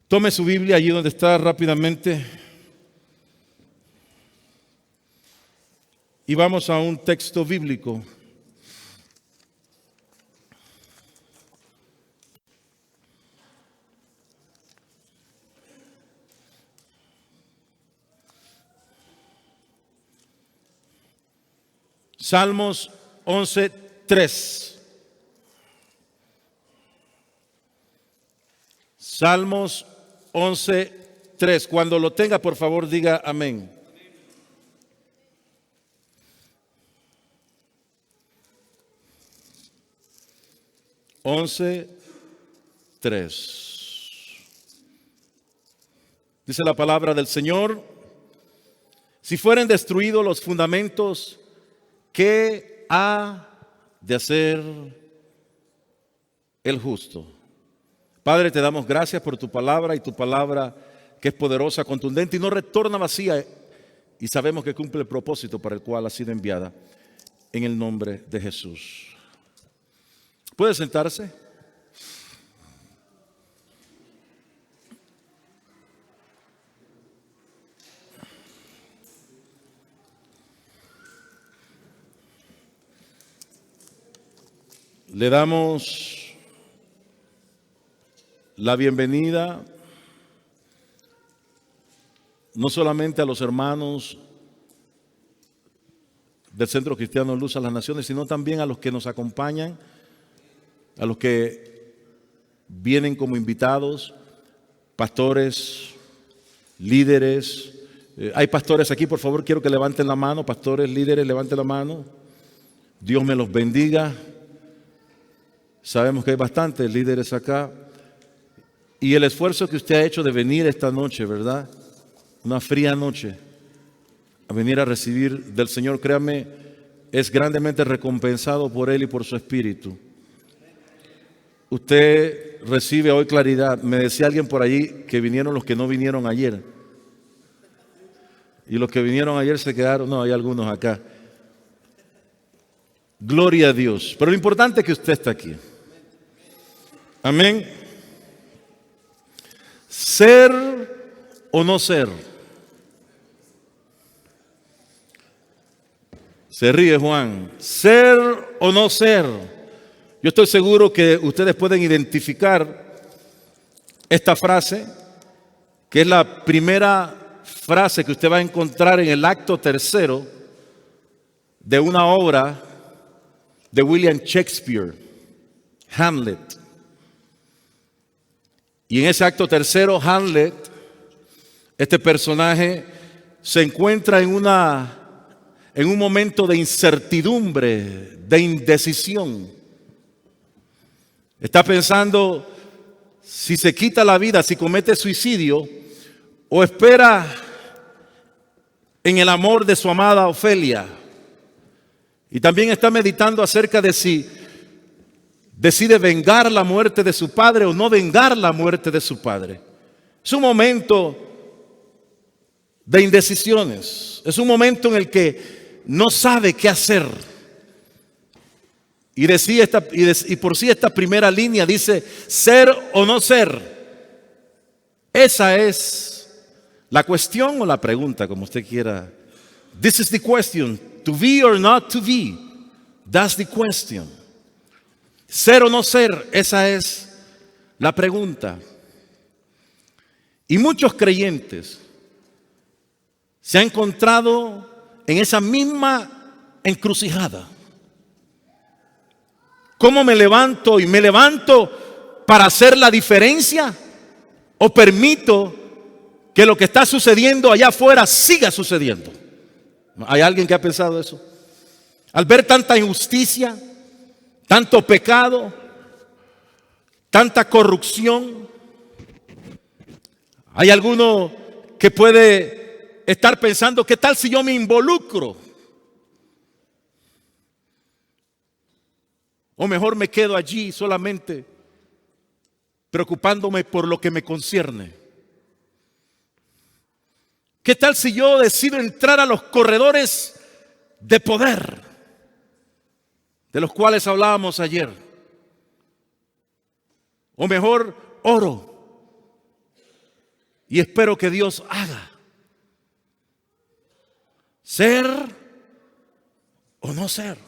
Tome su Biblia allí donde está rápidamente. Y vamos a un texto bíblico. Salmos 11:3. Salmos 11:3. Cuando lo tenga, por favor, diga amén. Once, 3. Dice la palabra del Señor: si fueren destruidos los fundamentos, ¿qué ha de hacer el justo? Padre, te damos gracias por tu palabra, y tu palabra que es poderosa, contundente y no retorna vacía, y sabemos que cumple el propósito para el cual ha sido enviada, en el nombre de Jesús. ¿Puede sentarse? Le damos la bienvenida no solamente a los hermanos del Centro Cristiano Luz a las Naciones, sino también a los que nos acompañan, a los que vienen como invitados, pastores, líderes. Hay pastores aquí, por favor, quiero que levanten la mano. Pastores, líderes, levanten la mano. Dios me los bendiga. Sabemos que hay bastantes líderes acá. Y el esfuerzo que usted ha hecho de venir esta noche, ¿verdad? Una fría noche, a venir a recibir del Señor, créame, es grandemente recompensado por Él y por su Espíritu. Usted recibe hoy claridad. Me decía alguien por allí que vinieron los que no vinieron ayer. Y los que vinieron ayer se quedaron. No, hay algunos acá. Gloria a Dios. Pero lo importante es que usted está aquí. Amén. Ser o no ser. Se ríe Juan. Ser o no ser. Yo estoy seguro que ustedes pueden identificar esta frase, que es la primera frase que usted va a encontrar en el acto tercero de una obra de William Shakespeare, Hamlet. Y en ese acto tercero, Hamlet, este personaje se encuentra en un momento de incertidumbre, de indecisión. Está pensando si se quita la vida, si comete suicidio, o espera en el amor de su amada Ofelia. Y también está meditando acerca de si decide vengar la muerte de su padre o no vengar la muerte de su padre. Es un momento de indecisiones. Es un momento en el que no sabe qué hacer. Y por sí esta primera línea dice: ser o no ser. Esa es la cuestión o la pregunta, como usted quiera. This is the question. To be or not to be. That's the question. Ser o no ser, esa es la pregunta. Y muchos creyentes se han encontrado en esa misma encrucijada. ¿Cómo me levanto? ¿Y me levanto para hacer la diferencia? ¿O permito que lo que está sucediendo allá afuera siga sucediendo? ¿Hay alguien que ha pensado eso? Al ver tanta injusticia, tanto pecado, tanta corrupción, hay alguno que puede estar pensando: ¿qué tal si yo me involucro? O mejor me quedo allí solamente preocupándome por lo que me concierne. ¿Qué tal si yo decido entrar a los corredores de poder, de los cuales hablábamos ayer? O mejor, oro y espero que Dios haga. ¿Ser o no ser?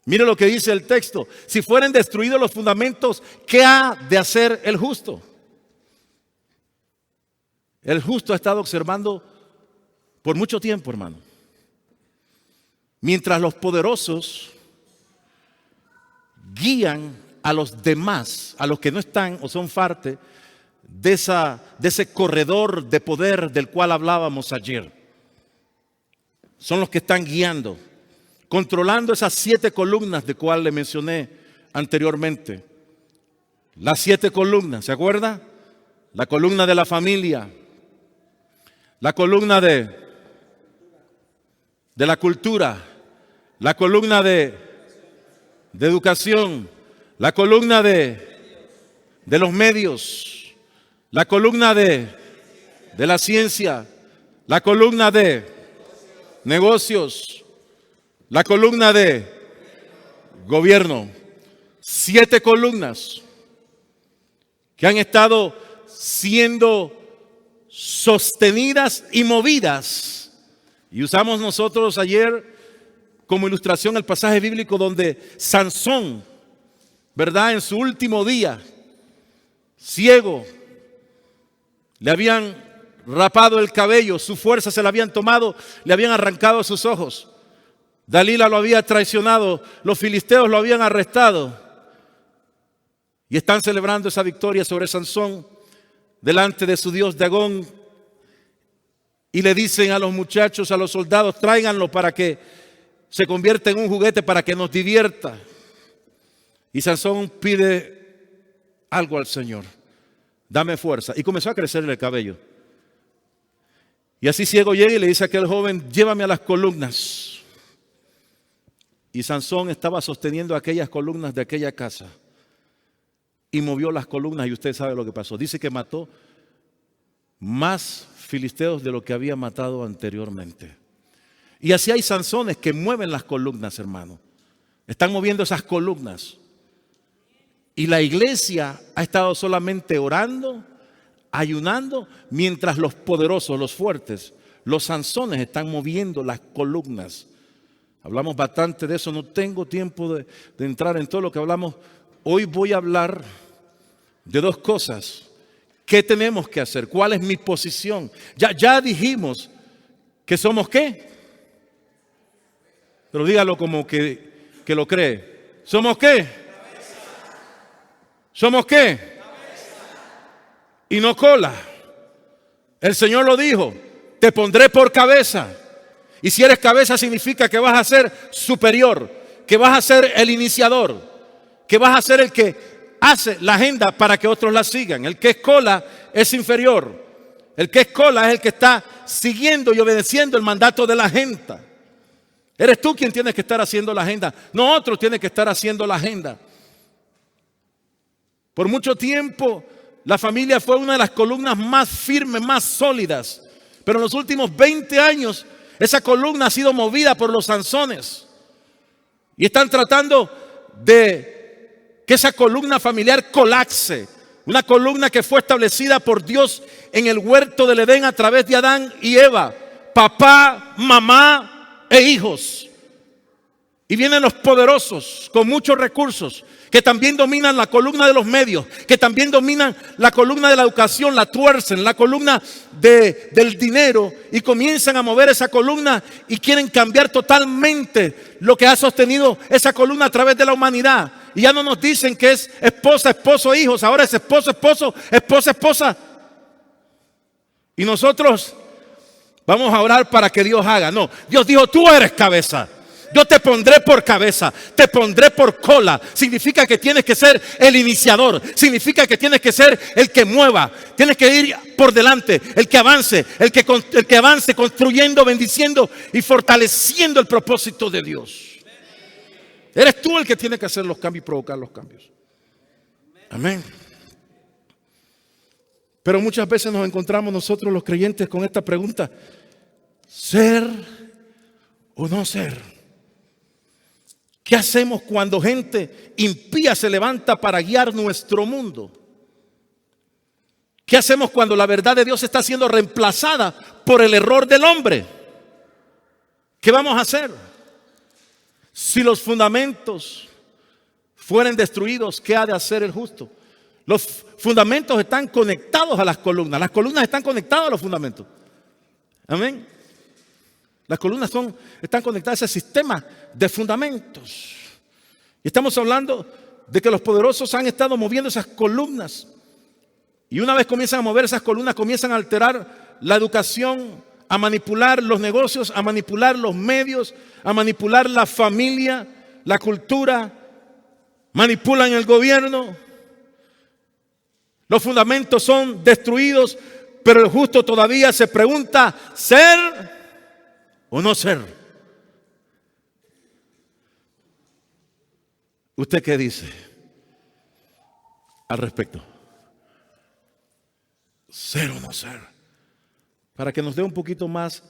Mire lo que dice el texto. Si fueren destruidos los fundamentos, ¿qué ha de hacer el justo? El justo ha estado observando por mucho tiempo, hermano. Mientras los poderosos guían a los demás, a los que no están o son parte de ese corredor de poder del cual hablábamos ayer. Son los que están guiando, controlando esas 7 columnas de cual le mencioné anteriormente. Las 7 columnas, ¿se acuerda? La columna de la familia, la columna de la cultura, la columna de educación, la columna de los medios, la columna de la ciencia, la columna de negocios, la columna de gobierno. 7 columnas que han estado siendo sostenidas y movidas. Y usamos nosotros ayer como ilustración el pasaje bíblico donde Sansón, ¿verdad? En su último día, ciego, le habían rapado el cabello, su fuerza se la habían tomado, le habían arrancado sus ojos. Dalila lo había traicionado, los filisteos lo habían arrestado y están celebrando esa victoria sobre Sansón delante de su dios Dagón. Y le dicen a los muchachos, a los soldados, tráiganlo para que se convierta en un juguete para que nos divierta. Y Sansón pide algo al Señor: dame fuerza. Y comenzó a crecerle el cabello. Y así ciego llega y le dice a aquel joven: llévame a las columnas. Y Sansón estaba sosteniendo aquellas columnas de aquella casa y movió las columnas, y usted sabe lo que pasó. Dice que mató más filisteos de lo que había matado anteriormente. Y así hay Sansones que mueven las columnas, hermano. Están moviendo esas columnas. Y la iglesia ha estado solamente orando, ayunando, mientras los poderosos, los fuertes, los Sansones están moviendo las columnas. Hablamos bastante de eso, no tengo tiempo de entrar en todo lo que hablamos. Hoy voy a hablar de 2 cosas. ¿Qué tenemos que hacer? ¿Cuál es mi posición? Ya dijimos que somos ¿qué? Pero dígalo como que lo cree. ¿Somos qué? ¿Somos qué? Y no cola. El Señor lo dijo: te pondré por cabeza. Y si eres cabeza significa que vas a ser superior, que vas a ser el iniciador, que vas a ser el que hace la agenda para que otros la sigan. El que es cola es inferior. El que es cola es el que está siguiendo y obedeciendo el mandato de la agenda. Eres tú quien tienes que estar haciendo la agenda, no otro tiene que estar haciendo la agenda. Por mucho tiempo la familia fue una de las columnas más firmes, más sólidas. Pero en los últimos 20 años esa columna ha sido movida por los Sansones. Y están tratando de que esa columna familiar colapse. Una columna que fue establecida por Dios en el huerto del Edén a través de Adán y Eva. Papá, mamá e hijos. Y vienen los poderosos con muchos recursos, que también dominan la columna de los medios, que también dominan la columna de la educación, la tuercen, la columna del dinero, y comienzan a mover esa columna y quieren cambiar totalmente lo que ha sostenido esa columna a través de la humanidad. Y ya no nos dicen que es esposa, esposo, hijos, ahora es esposo, esposo, esposa, esposa. Y nosotros vamos a orar para que Dios haga. No, Dios dijo: tú eres cabeza. Yo te pondré por cabeza, te pondré por cola. Significa que tienes que ser el iniciador. Significa que tienes que ser el que mueva. Tienes que ir por delante, el que avance, el que avance construyendo, bendiciendo y fortaleciendo el propósito de Dios. Eres tú el que tiene que hacer los cambios y provocar los cambios. Amén. Pero muchas veces nos encontramos nosotros los creyentes con esta pregunta: ¿ser o no ser? ¿Qué hacemos cuando gente impía se levanta para guiar nuestro mundo? ¿Qué hacemos cuando la verdad de Dios está siendo reemplazada por el error del hombre? ¿Qué vamos a hacer? Si los fundamentos fueren destruidos, ¿qué ha de hacer el justo? Los fundamentos están conectados a las columnas están conectadas a los fundamentos. Amén. Las columnas están conectadas a ese sistema de fundamentos. Y estamos hablando de que los poderosos han estado moviendo esas columnas. Y una vez comienzan a mover esas columnas, comienzan a alterar la educación, a manipular los negocios, a manipular los medios, a manipular la familia, la cultura, manipulan el gobierno. Los fundamentos son destruidos, pero el justo todavía se pregunta, ¿ser o no ser? ¿Usted qué dice al respecto? ¿Ser o no ser? Para que nos dé un poquito más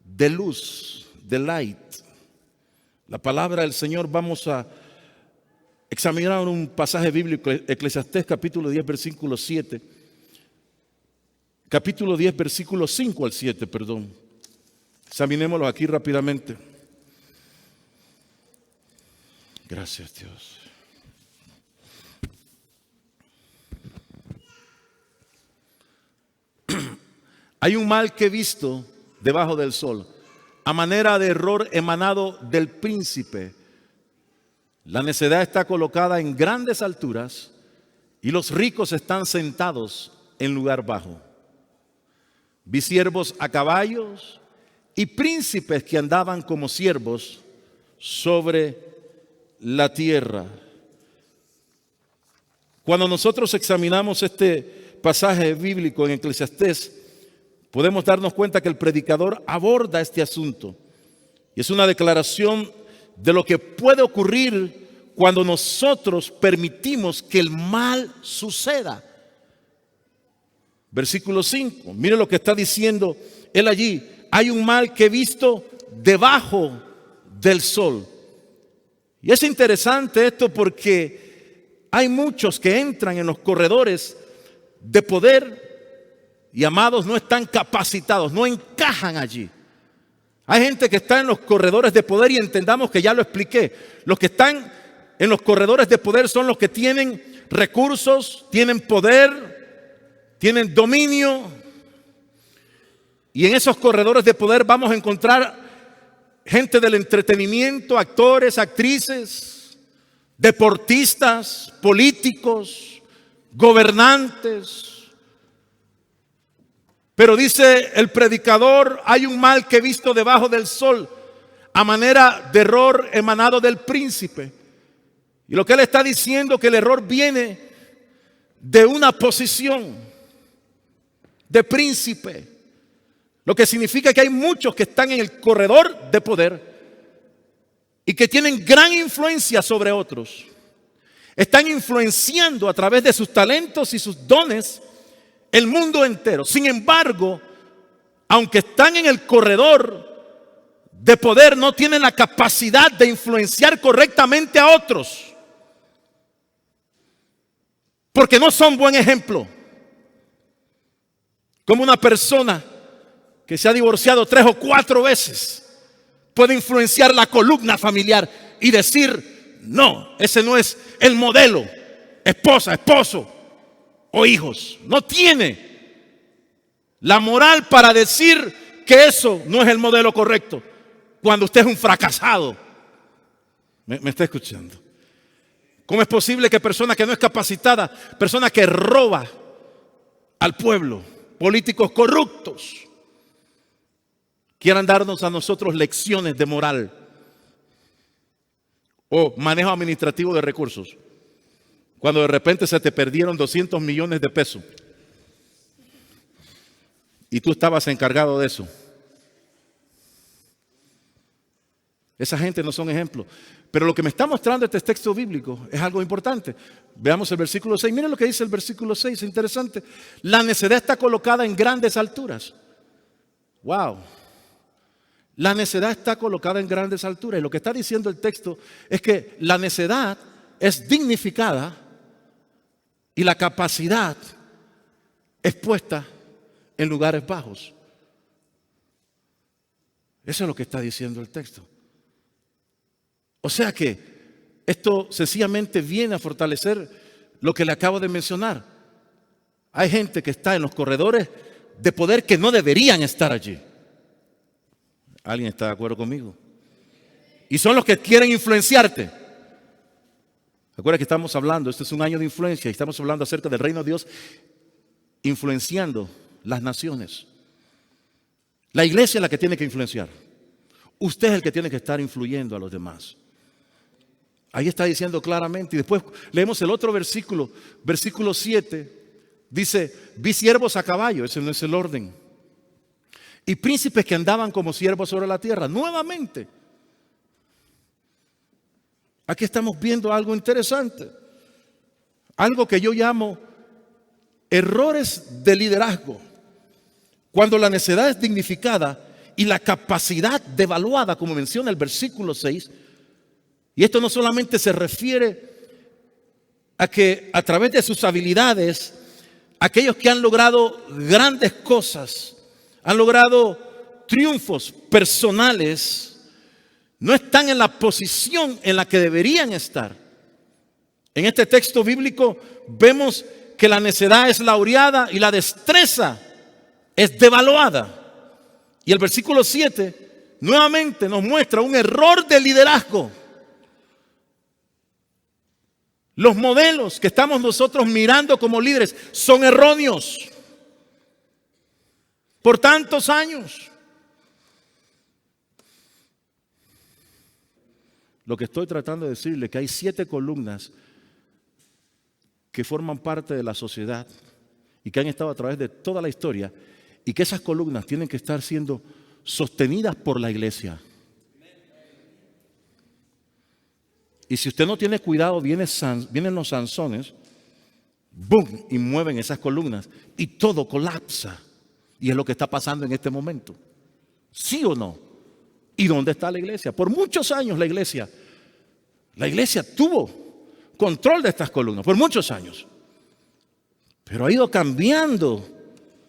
de luz, de light. La palabra del Señor, vamos a examinar un pasaje bíblico, Eclesiastés capítulo 10, versículo 7. Capítulo 10, versículo 5 al 7, perdón. Examinémoslo aquí rápidamente. Gracias, Dios. Hay un mal que he visto debajo del sol, a manera de error emanado del príncipe. La necedad está colocada en grandes alturas y los ricos están sentados en lugar bajo. Vi siervos a caballos y príncipes que andaban como siervos sobre la tierra. Cuando nosotros examinamos este pasaje bíblico en Eclesiastés, podemos darnos cuenta que el predicador aborda este asunto. Y es una declaración de lo que puede ocurrir cuando nosotros permitimos que el mal suceda. Versículo 5, mire lo que está diciendo él allí. Hay un mal que he visto debajo del sol. Y es interesante esto porque hay muchos que entran en los corredores de poder y, amados, no están capacitados, no encajan allí. Hay gente que está en los corredores de poder y entendamos que ya lo expliqué. Los que están en los corredores de poder son los que tienen recursos, tienen poder, tienen dominio. Y en esos corredores de poder vamos a encontrar gente del entretenimiento, actores, actrices, deportistas, políticos, gobernantes. Pero dice el predicador, hay un mal que he visto debajo del sol, a manera de error emanado del príncipe. Y lo que él está diciendo, que el error viene de una posición de príncipe. Lo que significa que hay muchos que están en el corredor de poder y que tienen gran influencia sobre otros. Están influenciando a través de sus talentos y sus dones el mundo entero. Sin embargo, aunque están en el corredor de poder, no tienen la capacidad de influenciar correctamente a otros. Porque no son buen ejemplo. Como una persona que se ha divorciado 3 o 4 veces puede influenciar la columna familiar y decir, no, ese no es el modelo, esposa, esposo o hijos. No tiene la moral para decir que eso no es el modelo correcto cuando usted es un fracasado. ¿Me está escuchando? ¿Cómo es posible que persona que no es capacitada, persona que roba al pueblo, políticos corruptos, quieran darnos a nosotros lecciones de moral o manejo administrativo de recursos? Cuando de repente se te perdieron 200 millones de pesos y tú estabas encargado de eso. Esa gente no son ejemplos. Pero lo que me está mostrando este texto bíblico es algo importante. Veamos el versículo 6. Miren lo que dice el versículo 6, es interesante. La necedad está colocada en grandes alturas. Wow. La necedad está colocada en grandes alturas. Y lo que está diciendo el texto es que la necedad es dignificada y la capacidad es puesta en lugares bajos. Eso es lo que está diciendo el texto. O sea que esto sencillamente viene a fortalecer lo que le acabo de mencionar. Hay gente que está en los corredores de poder que no deberían estar allí. ¿Alguien está de acuerdo conmigo? Y son los que quieren influenciarte. Recuerda que estamos hablando, este es un año de influencia y estamos hablando acerca del reino de Dios influenciando las naciones. La iglesia es la que tiene que influenciar. Usted es el que tiene que estar influyendo a los demás. Ahí está diciendo claramente. Y después leemos el otro versículo, versículo 7. Dice, vi siervos a caballo, ese no es el orden. Y príncipes que andaban como siervos sobre la tierra. Nuevamente. Aquí estamos viendo algo interesante. Algo que yo llamo errores de liderazgo. Cuando la necedad es dignificada y la capacidad devaluada, como menciona el versículo 6. Y esto no solamente se refiere a que a través de sus habilidades, aquellos que han logrado grandes cosas, han logrado triunfos personales, no están en la posición en la que deberían estar. En este texto bíblico vemos que la necedad es laureada y la destreza es devaluada. Y el versículo 7 nuevamente nos muestra un error de liderazgo. Los modelos que estamos nosotros mirando como líderes son erróneos. Por tantos años. Lo que estoy tratando de decirle es que hay 7 columnas que forman parte de la sociedad y que han estado a través de toda la historia y que esas columnas tienen que estar siendo sostenidas por la iglesia. Y si usted no tiene cuidado, vienen los Sansones, ¡boom!, y mueven esas columnas y todo colapsa. Y es lo que está pasando en este momento. ¿Sí o no? ¿Y dónde está la iglesia? Por muchos años la iglesia tuvo control de estas columnas, por muchos años. Pero ha ido cambiando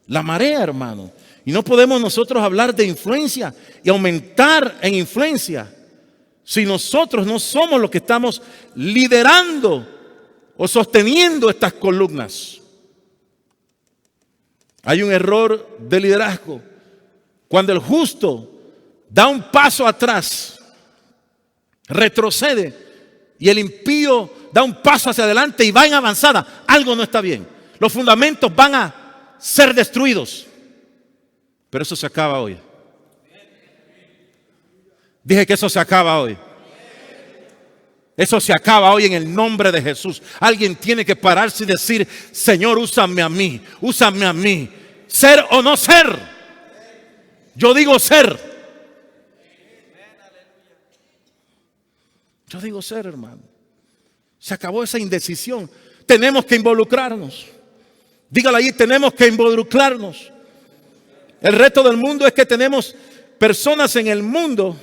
la marea, hermano. Y no podemos nosotros hablar de influencia y aumentar en influencia si nosotros no somos los que estamos liderando o sosteniendo estas columnas. Hay un error de liderazgo cuando el justo da un paso atrás, retrocede, y el impío da un paso hacia adelante y va en avanzada. Algo no está bien. Los fundamentos van a ser destruidos. Pero eso se acaba hoy. Dije que eso se acaba hoy. Eso se acaba hoy en el nombre de Jesús. Alguien tiene que pararse y decir: Señor, úsame a mí, úsame a mí. Ser o no ser. Yo digo ser. Yo digo ser, hermano. Se acabó esa indecisión. Tenemos que involucrarnos. Dígale ahí, tenemos que involucrarnos. El reto del mundo es que tenemos personas en el mundo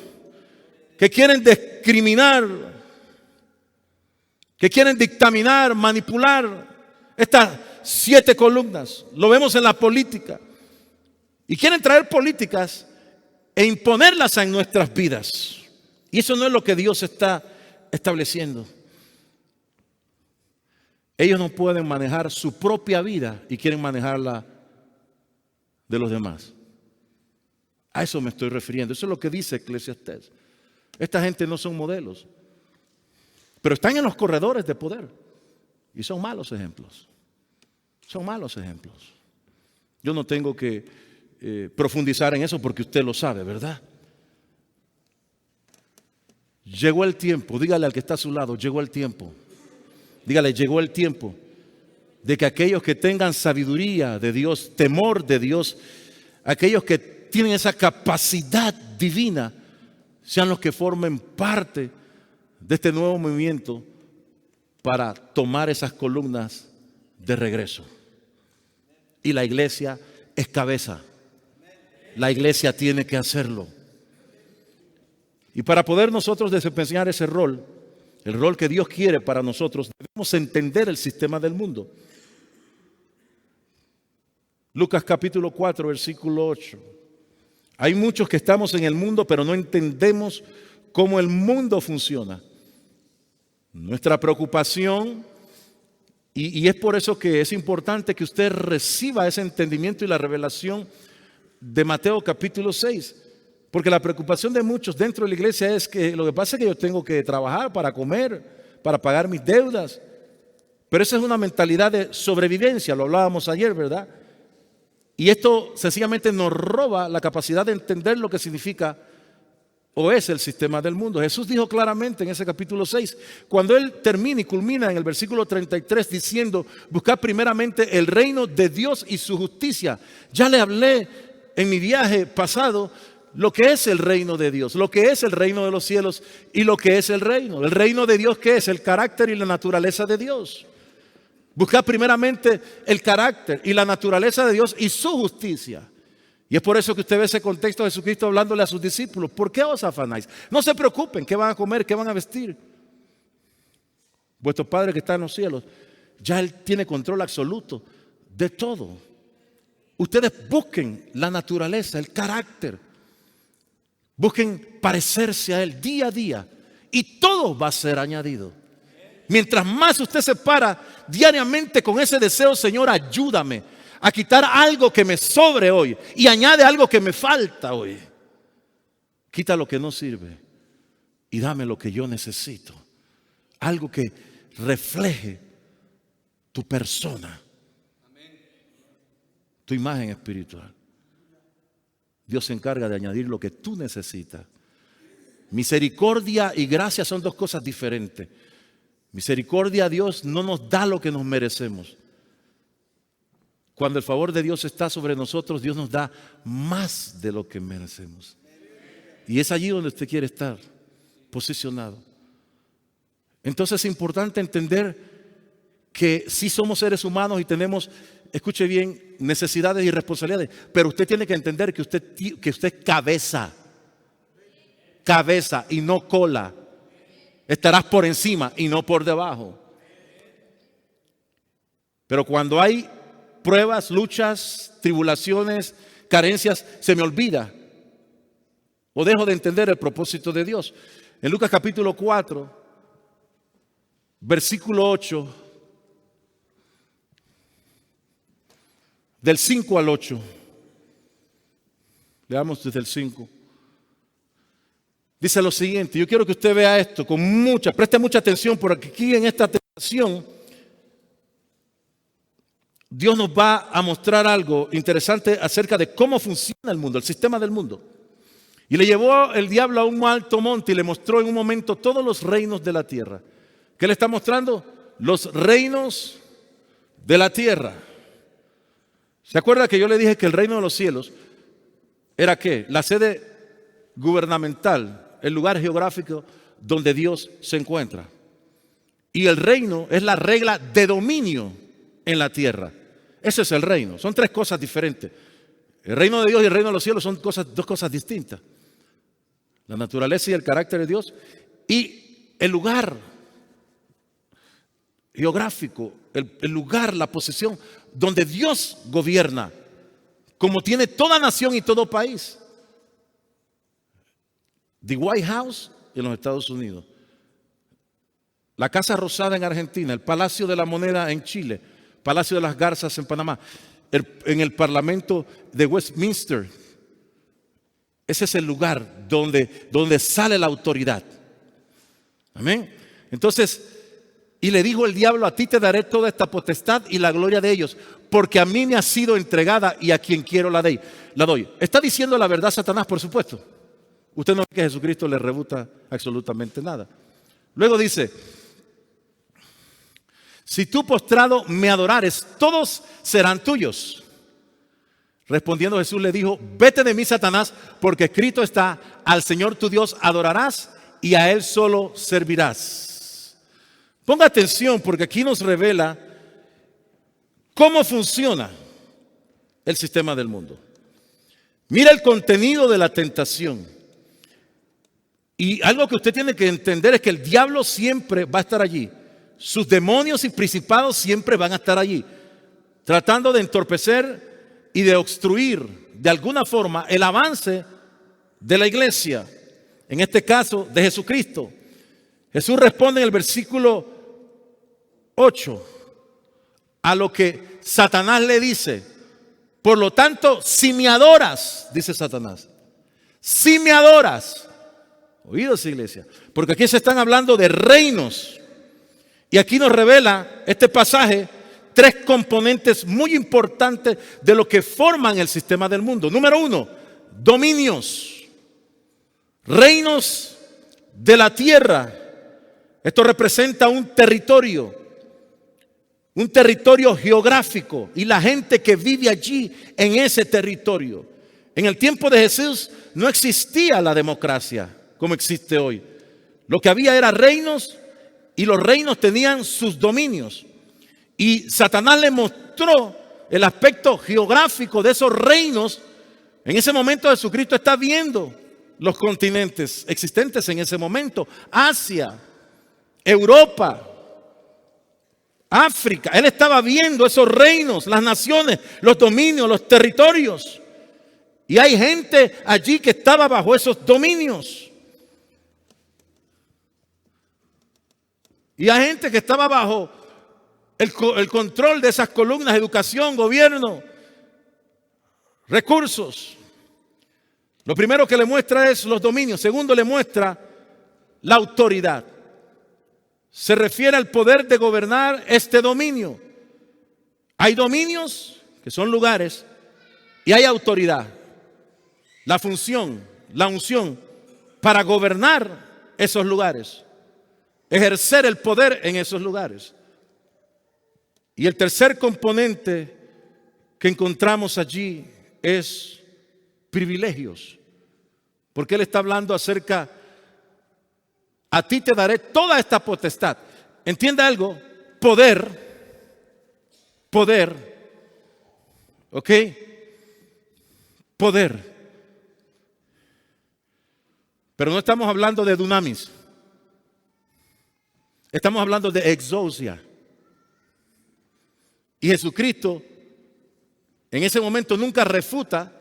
que quieren discriminar, que quieren dictaminar, manipular estas 7 columnas. Lo vemos en la política. Y quieren traer políticas e imponerlas en nuestras vidas. Y eso no es lo que Dios está estableciendo. Ellos no pueden manejar su propia vida y quieren manejarla de los demás. A eso me estoy refiriendo. Eso es lo que dice Eclesiastés. Esta gente no son modelos, pero están en los corredores de poder y son malos ejemplos. Son malos ejemplos. Yo no tengo que profundizar en eso porque usted lo sabe, ¿verdad? Llegó el tiempo, dígale al que está a su lado, llegó el tiempo. Dígale, llegó el tiempo de que aquellos que tengan sabiduría de Dios, temor de Dios, aquellos que tienen esa capacidad divina, sean los que formen parte de este nuevo movimiento para tomar esas columnas de regreso. Y la iglesia es cabeza. La iglesia tiene que hacerlo. Y para poder nosotros desempeñar ese rol, el rol que Dios quiere para nosotros, debemos entender el sistema del mundo. Lucas capítulo 4, versículo 8. Hay muchos que estamos en el mundo, pero no entendemos cómo el mundo funciona. Nuestra preocupación, y es por eso que es importante que usted reciba ese entendimiento y la revelación de Mateo capítulo 6. Porque la preocupación de muchos dentro de la iglesia es que lo que pasa es que yo tengo que trabajar para comer, para pagar mis deudas. Pero esa es una mentalidad de sobrevivencia, lo hablábamos ayer, ¿verdad? Y esto sencillamente nos roba la capacidad de entender lo que significa o es el sistema del mundo. Jesús dijo claramente en ese capítulo 6, cuando Él termina y culmina en el versículo 33 diciendo, buscad primeramente el reino de Dios y su justicia. Ya le hablé en mi viaje pasado lo que es el reino de Dios, lo que es el reino de los cielos y lo que es el reino. El reino de Dios, ¿qué es? El carácter y la naturaleza de Dios. Buscar primeramente el carácter y la naturaleza de Dios y su justicia. Y es por eso que usted ve ese contexto de Jesucristo hablándole a sus discípulos. ¿Por qué os afanáis? No se preocupen, ¿qué van a comer? ¿Qué van a vestir? Vuestro Padre que está en los cielos, ya Él tiene control absoluto de todo. Ustedes busquen la naturaleza, el carácter. Busquen parecerse a Él día a día y todo va a ser añadido. Mientras más usted se para diariamente con ese deseo, Señor, ayúdame a quitar algo que me sobre hoy y añade algo que me falta hoy. Quita lo que no sirve y dame lo que yo necesito. Algo que refleje tu persona, tu imagen espiritual. Dios se encarga de añadir lo que tú necesitas. Misericordia y gracia son dos cosas diferentes. Misericordia, Dios no nos da lo que nos merecemos. Cuando el favor de Dios está sobre nosotros, Dios nos da más de lo que merecemos. Y es allí donde usted quiere estar, posicionado. Entonces es importante entender que sí somos seres humanos y tenemos, escuche bien, necesidades y responsabilidades. Pero usted tiene que entender que usted es cabeza y no cola. Estarás por encima y no por debajo. Pero cuando hay pruebas, luchas, tribulaciones, carencias, se me olvida o dejo de entender el propósito de Dios. En Lucas capítulo 4, versículo 8, del 5 al 8. Leamos desde el 5. Dice lo siguiente, yo quiero que usted vea esto preste mucha atención, porque aquí en esta tentación Dios nos va a mostrar algo interesante acerca de cómo funciona el mundo, el sistema del mundo. Y le llevó el diablo a un alto monte y le mostró en un momento todos los reinos de la tierra. ¿Qué le está mostrando? Los reinos de la tierra. ¿Se acuerda que yo le dije que el reino de los cielos era qué? La sede gubernamental, el lugar geográfico donde Dios se encuentra. Y el reino es la regla de dominio en la tierra. Ese es el reino. Son tres cosas diferentes. El reino de Dios y el reino de los cielos son dos cosas distintas. La naturaleza y el carácter de Dios y el lugar geográfico, el lugar, la posesión donde Dios gobierna, como tiene toda nación y todo país. The White House en los Estados Unidos, la Casa Rosada en Argentina, el Palacio de la Moneda en Chile, Palacio de las Garzas en Panamá, en el Parlamento de Westminster. Ese es el lugar donde sale la autoridad. Amén. Entonces, y le dijo el diablo, a ti te daré toda esta potestad y la gloria de ellos, porque a mí me ha sido entregada y a quien quiero la doy. Está diciendo la verdad Satanás, por supuesto. Usted no ve que Jesucristo le rebuta absolutamente nada. Luego dice, si tú postrado me adorares, todos serán tuyos. Respondiendo Jesús le dijo, vete de mí, Satanás, porque escrito está, al Señor tu Dios adorarás y a Él solo servirás. Ponga atención, porque aquí nos revela cómo funciona el sistema del mundo. Mira el contenido de la tentación. Y algo que usted tiene que entender es que el diablo siempre va a estar allí. Sus demonios y principados siempre van a estar allí, tratando de entorpecer y de obstruir de alguna forma el avance de la iglesia, en este caso de Jesucristo. Jesús responde en el versículo 8 a lo que Satanás le dice. Por lo tanto, si me adoras, dice Satanás, si me adoras, oídos, iglesia, porque aquí se están hablando de reinos. Y aquí nos revela este pasaje tres componentes muy importantes de lo que forman el sistema del mundo. Número uno, dominios, reinos de la tierra. Esto representa un territorio geográfico y la gente que vive allí en ese territorio. En el tiempo de Jesús no existía la democracia como existe hoy. Lo que había era reinos y los reinos tenían sus dominios. Y Satanás le mostró el aspecto geográfico de esos reinos. En ese momento Jesucristo está viendo los continentes existentes en ese momento: Asia, Europa, África. Él estaba viendo esos reinos, las naciones, los dominios, los territorios. Y hay gente allí que estaba bajo esos dominios. Y hay gente que estaba bajo el control de esas columnas: educación, gobierno, recursos. Lo primero que le muestra es los dominios. Segundo, le muestra la autoridad. Se refiere al poder de gobernar este dominio. Hay dominios, que son lugares, y hay autoridad. La función, la unción para gobernar esos lugares, ejercer el poder en esos lugares. Y el tercer componente que encontramos allí es privilegios, porque Él está hablando acerca: a ti te daré toda esta potestad. ¿Entiende algo? Poder, ¿ok? Poder. Pero no estamos hablando de dunamis. Estamos hablando de exousia. Y Jesucristo en ese momento nunca refuta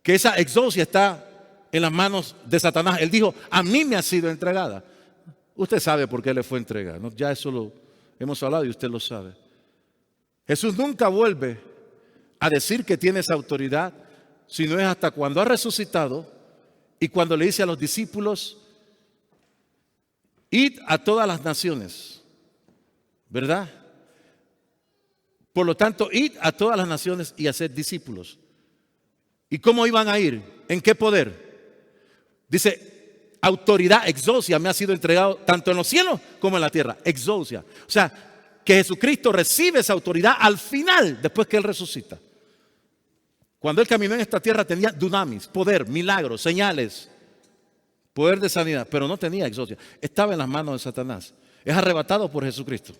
que esa exousia está en las manos de Satanás. Él dijo: a mí me ha sido entregada. Usted sabe por qué le fue entregada, ¿no? Ya eso lo hemos hablado y usted lo sabe. Jesús nunca vuelve a decir que tiene esa autoridad, sino es hasta cuando ha resucitado y cuando le dice a los discípulos: id a todas las naciones, ¿verdad? Por lo tanto, id a todas las naciones y haced discípulos. ¿Y cómo iban a ir? ¿En qué poder? Dice: autoridad, exousia, me ha sido entregado tanto en los cielos como en la tierra. Exousia. O sea, que Jesucristo recibe esa autoridad al final, después que Él resucita. Cuando Él caminó en esta tierra tenía dunamis, poder, milagros, señales, poder de sanidad, pero no tenía exousia. Estaba en las manos de Satanás. Es arrebatado por Jesucristo.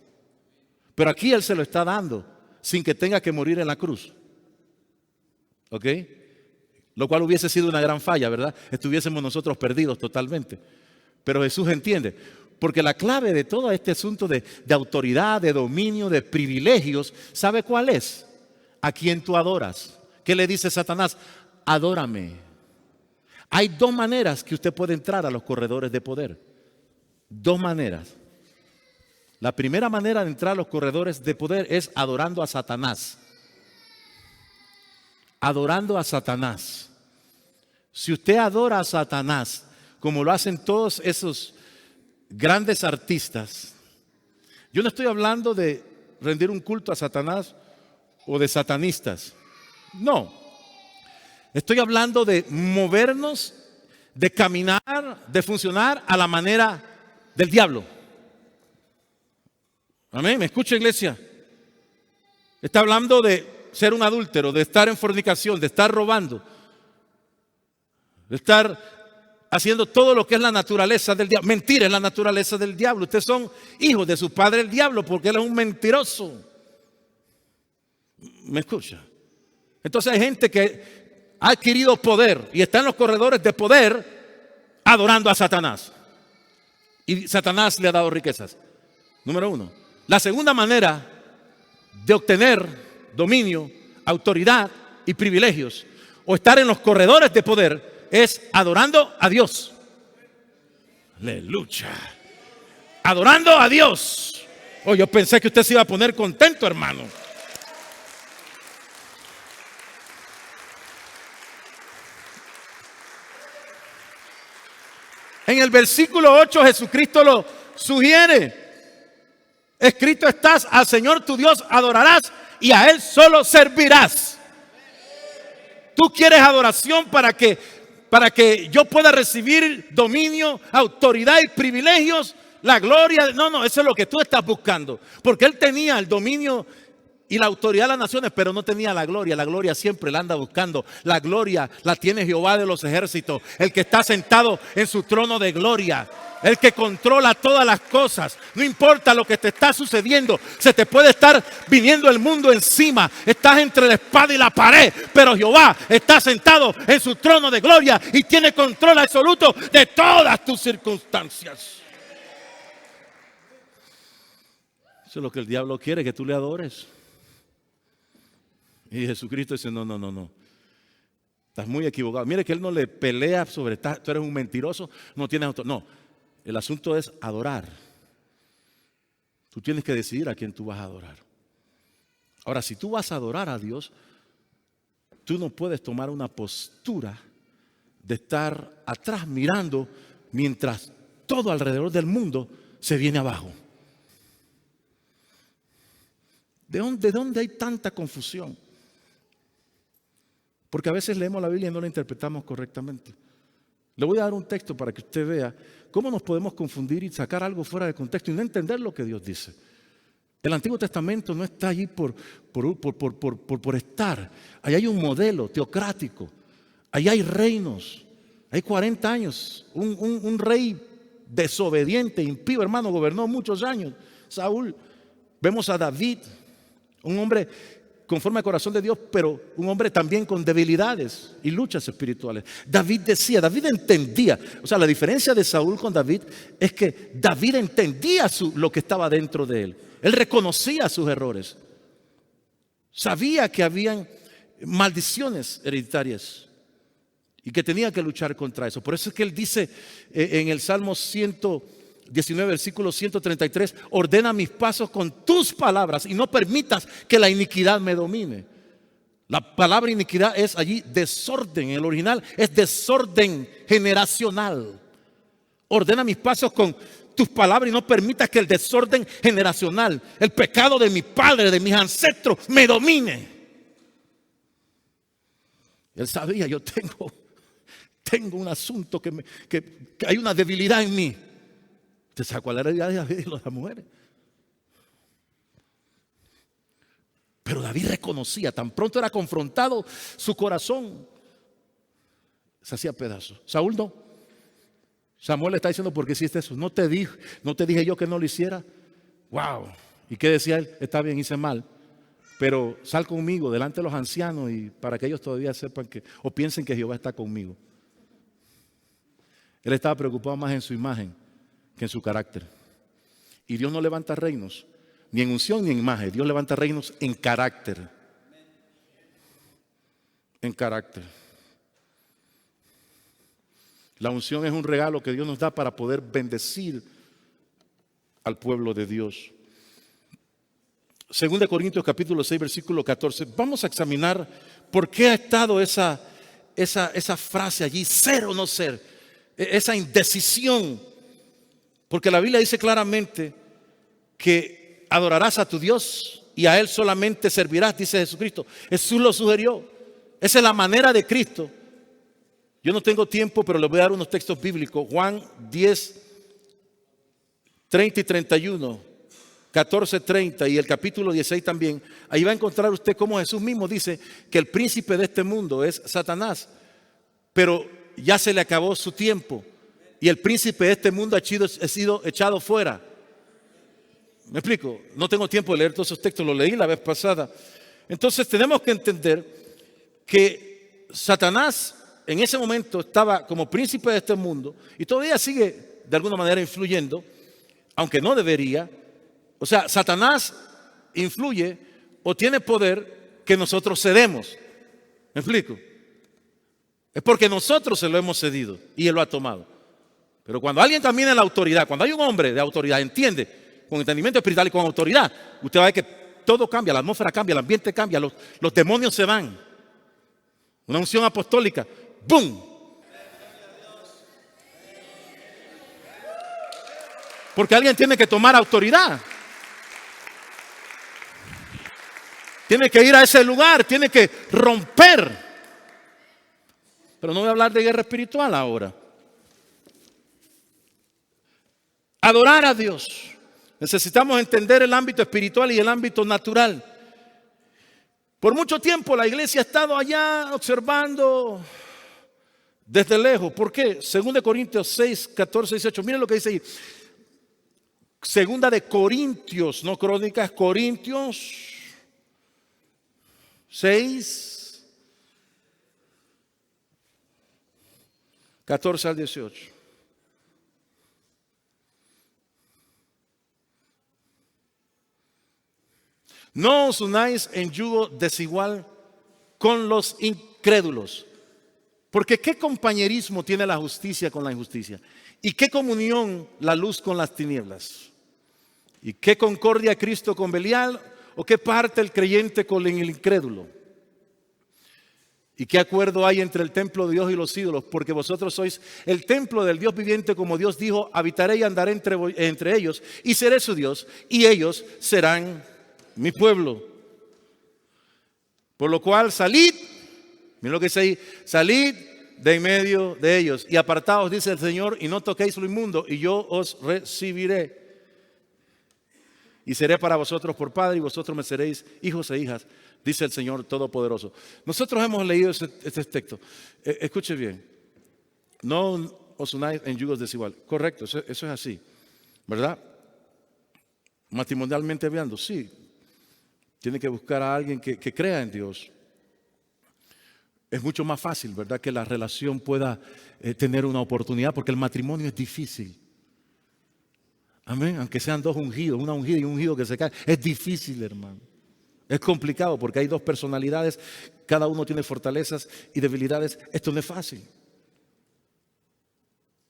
Pero aquí Él se lo está dando sin que tenga que morir en la cruz. ¿Ok? Lo cual hubiese sido una gran falla, ¿verdad? Estuviésemos nosotros perdidos totalmente. Pero Jesús entiende. Porque la clave de todo este asunto de autoridad, de dominio, de privilegios, ¿sabe cuál es? A quien tú adoras. ¿Qué le dice Satanás? Adórame. Hay dos maneras que usted puede entrar a los corredores de poder. Dos maneras. La primera manera de entrar a los corredores de poder es adorando a Satanás. Adorando a Satanás. Si usted adora a Satanás, como lo hacen todos esos grandes artistas, yo no estoy hablando de rendir un culto a Satanás o de satanistas. No. Estoy hablando de movernos, de caminar, de funcionar a la manera del diablo. Amén. ¿Me escucha, iglesia? Está hablando de ser un adúltero, de estar en fornicación, de estar robando, de estar haciendo todo lo que es la naturaleza del diablo. Mentira es la naturaleza del diablo. Ustedes son hijos de su padre el diablo, porque él es un mentiroso. ¿Me escucha? Entonces hay gente que ha adquirido poder y está en los corredores de poder adorando a Satanás. Y Satanás le ha dado riquezas. Número uno. La segunda manera de obtener dominio, autoridad, y privilegios o estar en los corredores de poder es adorando a Dios. Aleluya. Adorando a Dios. Oh, yo pensé que usted se iba a poner contento, hermano. En el versículo 8 Jesucristo lo sugiere. Escrito estás, al Señor tu Dios adorarás y a Él solo servirás. Tú quieres adoración para que yo pueda recibir dominio, autoridad y privilegios, la gloria. No, eso es lo que tú estás buscando. Porque Él tenía el dominio y la autoridad de las naciones, pero no tenía la gloria. La gloria siempre la anda buscando. La gloria la tiene Jehová de los ejércitos, el que está sentado en su trono de gloria, el que controla todas las cosas. No importa lo que te está sucediendo, se te puede estar viniendo el mundo encima, estás entre la espada y la pared, pero Jehová está sentado en su trono de gloria y tiene control absoluto de todas tus circunstancias. Eso es lo que el diablo quiere, que tú le adores. Y Jesucristo dice, no. Estás muy equivocado. Mire que Él no le pelea sobre, tú eres un mentiroso, no tienes autoridad. No, el asunto es adorar. Tú tienes que decidir a quién tú vas a adorar. Ahora, si tú vas a adorar a Dios, tú no puedes tomar una postura de estar atrás mirando mientras todo alrededor del mundo se viene abajo. ¿De dónde hay tanta confusión? Porque a veces leemos la Biblia y no la interpretamos correctamente. Le voy a dar un texto para que usted vea cómo nos podemos confundir y sacar algo fuera de contexto y no entender lo que Dios dice. El Antiguo Testamento no está allí por estar. Allí hay un modelo teocrático. Allí hay reinos. Hay 40 años. Un rey desobediente, impío, hermano, gobernó muchos años. Saúl. Vemos a David, un hombre conforme al corazón de Dios, pero un hombre también con debilidades y luchas espirituales. David entendía, o sea, la diferencia de Saúl con David es que David entendía lo que estaba dentro de él. Él reconocía sus errores. Sabía que habían maldiciones hereditarias y que tenía que luchar contra eso. Por eso es que él dice en el Salmo 119, versículo 133, ordena mis pasos con tus palabras y no permitas que la iniquidad me domine. La palabra iniquidad es allí desorden, en el original es desorden generacional. Ordena mis pasos con tus palabras y no permitas que el desorden generacional, el pecado de mi padre, de mis ancestros, me domine. Él sabía, yo tengo un asunto que hay una debilidad en mí. ¿Usted sabe cuál era la debilidad de David y las mujeres? Pero David reconocía, tan pronto era confrontado, su corazón se hacía pedazos. Saúl no. Samuel le está diciendo, ¿por qué hiciste eso? No te dije yo que no lo hiciera. Wow. ¿Y qué decía él? Está bien, hice mal, pero sal conmigo delante de los ancianos y para que ellos todavía sepan o piensen que Jehová está conmigo. Él estaba preocupado más en su imagen que en su carácter. Y Dios no levanta reinos ni en unción ni en imagen. Dios levanta reinos en carácter. En carácter. La unción es un regalo que Dios nos da para poder bendecir al pueblo de Dios. 2 Corintios capítulo 6 versículo 14. Vamos a examinar por qué ha estado esa frase allí, ser o no ser, esa indecisión. Porque la Biblia dice claramente que adorarás a tu Dios y a Él solamente servirás, dice Jesucristo. Jesús lo sugirió. Esa es la manera de Cristo. Yo no tengo tiempo, pero le voy a dar unos textos bíblicos. Juan 10, 30 y 31, 14, 30 y el capítulo 16 también. Ahí va a encontrar usted cómo Jesús mismo dice que el príncipe de este mundo es Satanás. Pero ya se le acabó su tiempo. Y el príncipe de este mundo ha sido echado fuera. ¿Me explico? No tengo tiempo de leer todos esos textos, los leí la vez pasada. Entonces tenemos que entender que Satanás en ese momento estaba como príncipe de este mundo y todavía sigue de alguna manera influyendo, aunque no debería. O sea, Satanás influye o tiene poder que nosotros cedemos. ¿Me explico? Es porque nosotros se lo hemos cedido y Él lo ha tomado. Pero cuando alguien camina en la autoridad, cuando hay un hombre de autoridad, entiende, con entendimiento espiritual y con autoridad, usted va a ver que todo cambia, la atmósfera cambia, el ambiente cambia, los demonios se van. Una unción apostólica, ¡boom! Porque alguien tiene que tomar autoridad. Tiene que ir a ese lugar, tiene que romper. Pero no voy a hablar de guerra espiritual ahora. Adorar a Dios. Necesitamos entender el ámbito espiritual y el ámbito natural. Por mucho tiempo la iglesia ha estado allá observando desde lejos. ¿Por qué? 2 Corintios 6, 14, 18. Miren lo que dice ahí. 2 de Corintios, no Crónicas, Corintios 6, 14 al 18. No os unáis en yugo desigual con los incrédulos. Porque ¿qué compañerismo tiene la justicia con la injusticia? ¿Y qué comunión la luz con las tinieblas? ¿Y qué concordia Cristo con Belial? ¿O qué parte el creyente con el incrédulo? ¿Y qué acuerdo hay entre el templo de Dios y los ídolos? Porque vosotros sois el templo del Dios viviente, como Dios dijo, habitaré y andaré entre ellos y seré su Dios y ellos serán mi pueblo. Por lo cual salid, miren lo que dice ahí, salid de en medio de ellos y apartaos, dice el Señor, y no toquéis lo inmundo y yo os recibiré. Y seré para vosotros por padre y vosotros me seréis hijos e hijas, dice el Señor Todopoderoso. Nosotros hemos leído este texto. Escuche bien. No os unáis en yugos desigual. Correcto, eso es así. ¿Verdad? Matrimonialmente hablando, sí. Tiene que buscar a alguien que crea en Dios. Es mucho más fácil, ¿verdad? Que la relación pueda tener una oportunidad, porque el matrimonio es difícil. Amén. Aunque sean dos ungidos, una ungida y un ungido que se cae. Es difícil, hermano. Es complicado porque hay dos personalidades. Cada uno tiene fortalezas y debilidades. Esto no es fácil.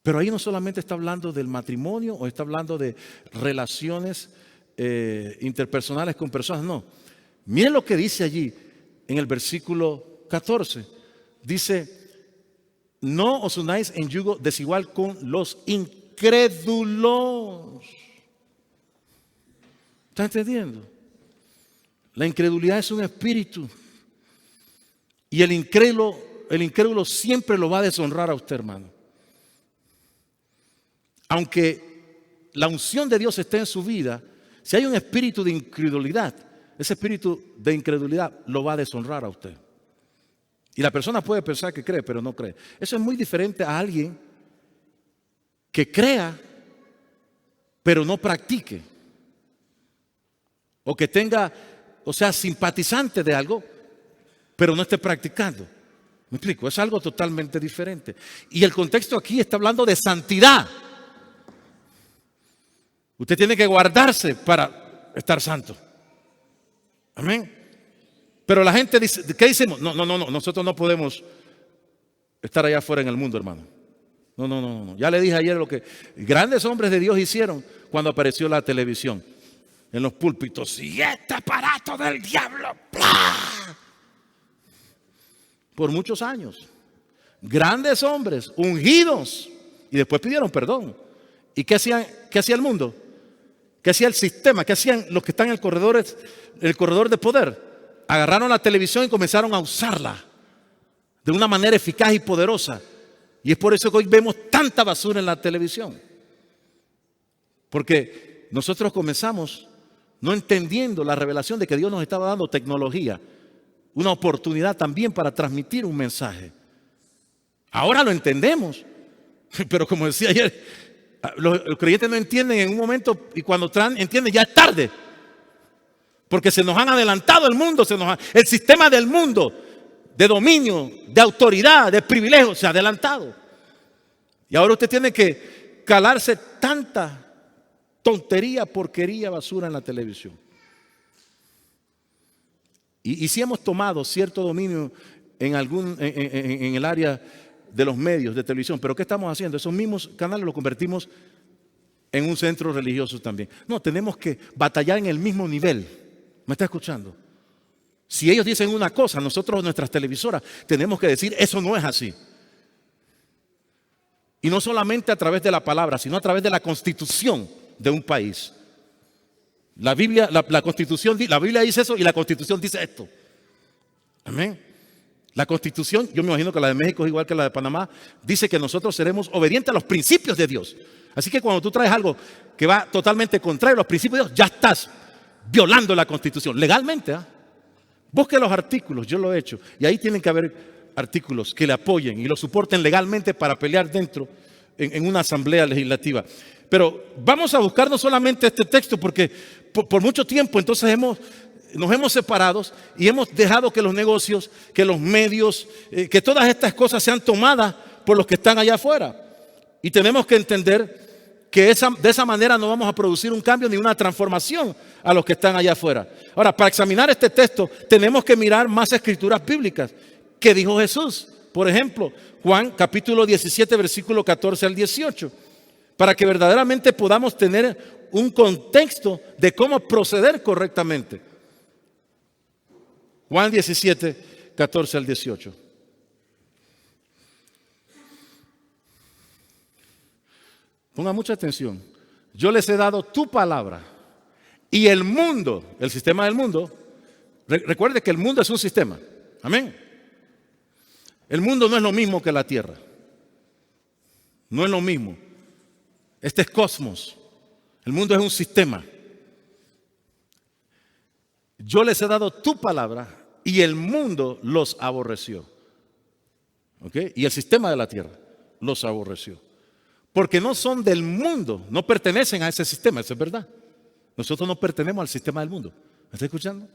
Pero ahí no solamente está hablando del matrimonio o está hablando de relaciones interpersonales con personas. No. Miren lo que dice allí en el versículo 14. Dice, no os unáis en yugo desigual con los incrédulos. ¿Está entendiendo? La incredulidad es un espíritu. Y el incrédulo siempre lo va a deshonrar a usted, hermano. Aunque la unción de Dios esté en su vida, si hay un espíritu de incredulidad, ese espíritu de incredulidad lo va a deshonrar a usted. Y la persona puede pensar que cree, pero no cree. Eso es muy diferente a alguien que crea, pero no practique. O que tenga, o sea, simpatizante de algo, pero no esté practicando. ¿Me explico? Es algo totalmente diferente. Y el contexto aquí está hablando de santidad. Usted tiene que guardarse para estar santo. Amén. Pero la gente dice, ¿qué decimos? No, nosotros no podemos estar allá afuera en el mundo, hermano. No. Ya le dije ayer lo que grandes hombres de Dios hicieron cuando apareció la televisión en los púlpitos. Y este aparato del diablo, ¡plá! Por muchos años. Grandes hombres, ungidos, y después pidieron perdón. ¿Y qué hacía el mundo? ¿Qué hacía el sistema? ¿Qué hacían los que están en el corredor de poder? Agarraron la televisión y comenzaron a usarla de una manera eficaz y poderosa. Y es por eso que hoy vemos tanta basura en la televisión. Porque nosotros comenzamos no entendiendo la revelación de que Dios nos estaba dando tecnología, una oportunidad también para transmitir un mensaje. Ahora lo entendemos, pero como decía ayer, los creyentes no entienden en un momento y cuando entienden ya es tarde. Porque se nos han adelantado el mundo, el sistema del mundo de dominio, de autoridad, de privilegio se ha adelantado. Y ahora usted tiene que calarse tanta tontería, porquería, basura en la televisión. Y si hemos tomado cierto dominio en el área de los medios de televisión. Pero ¿qué estamos haciendo? Esos mismos canales los convertimos en un centro religioso también. No, tenemos que batallar en el mismo nivel. ¿Me está escuchando? Si ellos dicen una cosa, nosotros, nuestras televisoras, tenemos que decir, eso no es así. Y no solamente a través de la palabra, sino a través de la constitución de un país. La Biblia, la Constitución, la Biblia dice eso y la Constitución dice esto. Amén. La Constitución, yo me imagino que la de México es igual que la de Panamá, dice que nosotros seremos obedientes a los principios de Dios. Así que cuando tú traes algo que va totalmente contrario a los principios de Dios, ya estás violando la Constitución, legalmente. Busque los artículos, yo lo he hecho, y ahí tienen que haber artículos que le apoyen y lo soporten legalmente para pelear dentro en una asamblea legislativa. Pero vamos a buscar no solamente este texto, porque por mucho tiempo entonces nos hemos separado y hemos dejado que los negocios, que los medios, que todas estas cosas sean tomadas por los que están allá afuera. Y tenemos que entender que de esa manera no vamos a producir un cambio ni una transformación a los que están allá afuera. Ahora, para examinar este texto tenemos que mirar más escrituras bíblicas. ¿Qué dijo Jesús? Por ejemplo, Juan capítulo 17, versículo 14 al 18. Para que verdaderamente podamos tener un contexto de cómo proceder correctamente. Juan 17, 14 al 18. Ponga mucha atención. Yo les he dado tu palabra y el mundo, el sistema del mundo, recuerde que el mundo es un sistema. Amén. El mundo no es lo mismo que la tierra. No es lo mismo. Este es cosmos. El mundo es un sistema. Yo les he dado tu palabra y el mundo los aborreció. ¿Ok? Y el sistema de la tierra los aborreció. Porque no son del mundo, no pertenecen a ese sistema, eso es verdad. Nosotros no pertenecemos al sistema del mundo. ¿Me está escuchando?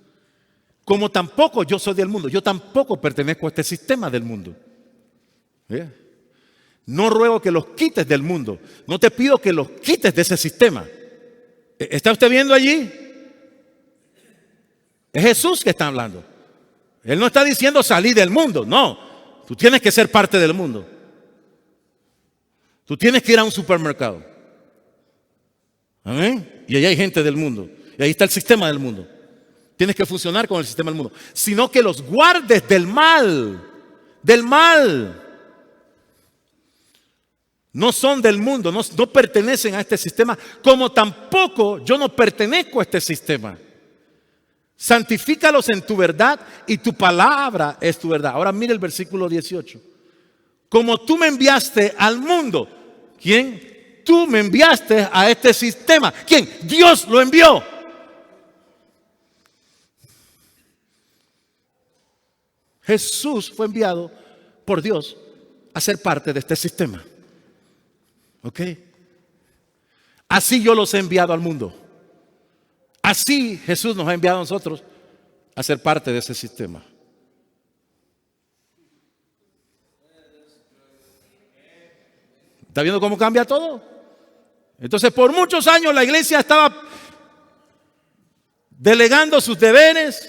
Como tampoco yo soy del mundo, yo tampoco pertenezco a este sistema del mundo. No ruego que los quites del mundo, no te pido que los quites de ese sistema. ¿Está usted viendo allí? Es Jesús que está hablando. Él no está diciendo salir del mundo, no. Tú tienes que ser parte del mundo. Tú tienes que ir a un supermercado. Amén. Y allá hay gente del mundo. Y ahí está el sistema del mundo. Tienes que funcionar con el sistema del mundo. Sino que los guardes del mal. Del mal. No son del mundo, no pertenecen a este sistema, como tampoco yo no pertenezco a este sistema. Santifícalos en tu verdad y tu palabra es tu verdad. Ahora mire el versículo 18. Como tú me enviaste al mundo. ¿Quién? Tú me enviaste a este sistema. ¿Quién? Dios lo envió. Jesús fue enviado por Dios a ser parte de este sistema. ¿Ok? Así yo los he enviado al mundo. Así Jesús nos ha enviado a nosotros a ser parte de ese sistema. ¿Está viendo cómo cambia todo? Entonces, por muchos años la iglesia estaba delegando sus deberes,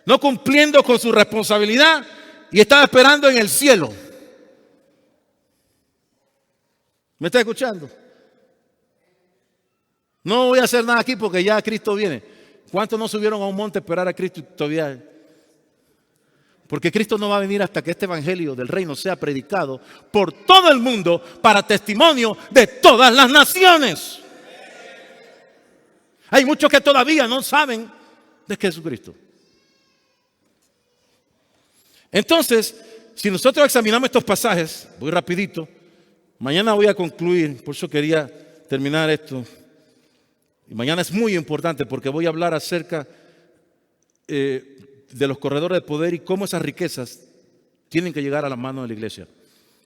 no cumpliendo con su responsabilidad y estaba esperando en el cielo. ¿Me está escuchando? No voy a hacer nada aquí porque ya Cristo viene. ¿Cuántos no subieron a un monte a esperar a Cristo todavía? Porque Cristo no va a venir hasta que este evangelio del reino sea predicado por todo el mundo para testimonio de todas las naciones. Hay muchos que todavía no saben de Jesucristo. Entonces, si nosotros examinamos estos pasajes, voy rapidito. Mañana voy a concluir, por eso quería terminar esto. Y mañana es muy importante porque voy a hablar acerca de los corredores de poder y cómo esas riquezas tienen que llegar a las manos de la iglesia.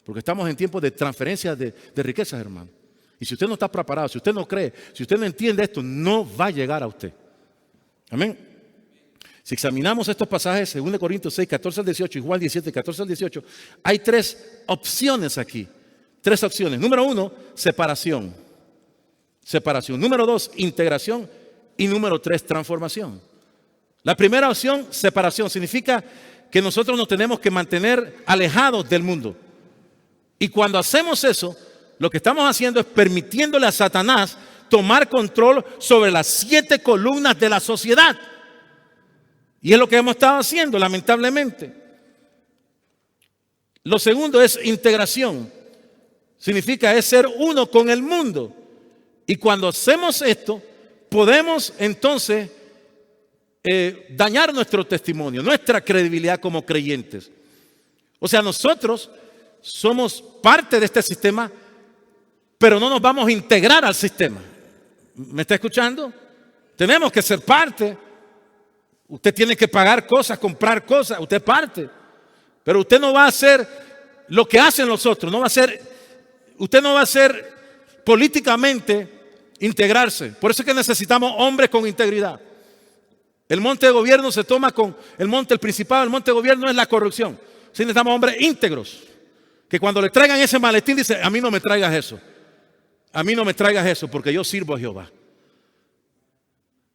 Porque estamos en tiempos de transferencia de riquezas, hermano. Y si usted no está preparado, si usted no cree, si usted no entiende esto, no va a llegar a usted. Amén. Si examinamos estos pasajes, 2 Corintios 6, 14 al 18 y Juan 17, 14 al 18, hay tres opciones aquí. Tres opciones. Número 1, separación. Separación. Número 2, integración. Y número 3, transformación. La primera opción, separación, significa que nosotros nos tenemos que mantener alejados del mundo. Y cuando hacemos eso, lo que estamos haciendo es permitiéndole a Satanás tomar control sobre las 7 columnas de la sociedad. Y es lo que hemos estado haciendo, lamentablemente. Lo segundo es integración. Significa es ser uno con el mundo. Y cuando hacemos esto, podemos entonces dañar nuestro testimonio, nuestra credibilidad como creyentes. O sea, nosotros somos parte de este sistema, pero no nos vamos a integrar al sistema. ¿Me está escuchando? Tenemos que ser parte. Usted tiene que pagar cosas, comprar cosas, usted es parte. Pero usted no va a hacer lo que hacen los otros, usted no va a hacer políticamente integrarse. Por eso es que necesitamos hombres con integridad. El monte de gobierno se toma con el principado del monte de gobierno es la corrupción. Sí, necesitamos hombres íntegros, que cuando le traigan ese maletín dice, a mí no me traigas eso. A mí no me traigas eso porque yo sirvo a Jehová.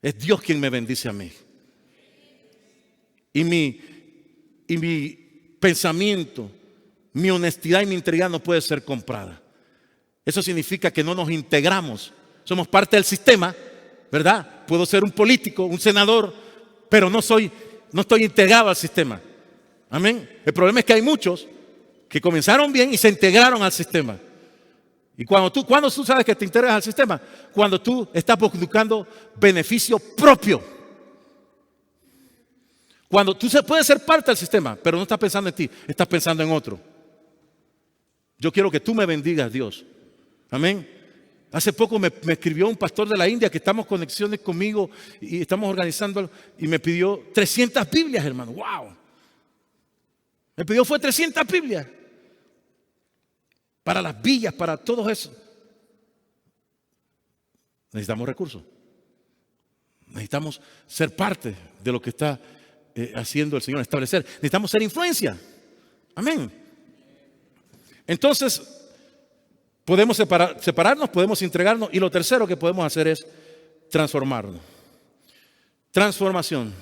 Es Dios quien me bendice a mí. Y mi pensamiento, mi honestidad y mi integridad no puede ser comprada. Eso significa que no nos integramos. Somos parte del sistema, ¿verdad? Puedo ser un político, un senador, pero no estoy integrado al sistema. Amén. El problema es que hay muchos que comenzaron bien y se integraron al sistema. Y cuando tú sabes que te integras al sistema, cuando tú estás buscando beneficio propio. Cuando tú puedes ser parte del sistema, pero no estás pensando en ti, estás pensando en otro. Yo quiero que tú me bendigas, Dios. Amén. Hace poco me escribió un pastor de la India que estamos en conexiones conmigo y estamos organizando y me pidió 300 Biblias, hermano. ¡Wow! Me pidió 300 Biblias. Para las villas, para todo eso. Necesitamos recursos. Necesitamos ser parte de lo que está haciendo el Señor, establecer. Necesitamos ser influencia. Amén. Entonces, podemos separarnos, podemos entregarnos. Y lo tercero que podemos hacer es transformarnos. Transformación.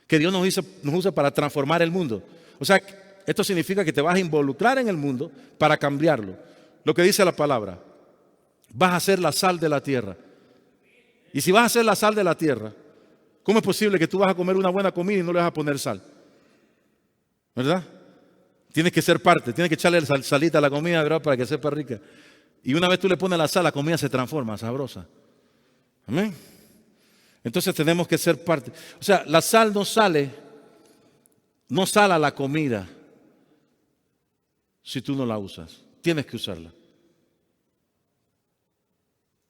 Que Dios nos usa para transformar el mundo. O sea, esto significa que te vas a involucrar en el mundo para cambiarlo. Lo que dice la palabra. Vas a ser la sal de la tierra. Y si vas a ser la sal de la tierra, ¿cómo es posible que tú vas a comer una buena comida y no le vas a poner sal? ¿Verdad? Tienes que ser parte, tienes que echarle salita a la comida, ¿verdad? Para que sepa rica. Y una vez tú le pones la sal, la comida se transforma, sabrosa. Amén. Entonces tenemos que ser parte. O sea, la sal no sala la comida si tú no la usas. Tienes que usarla.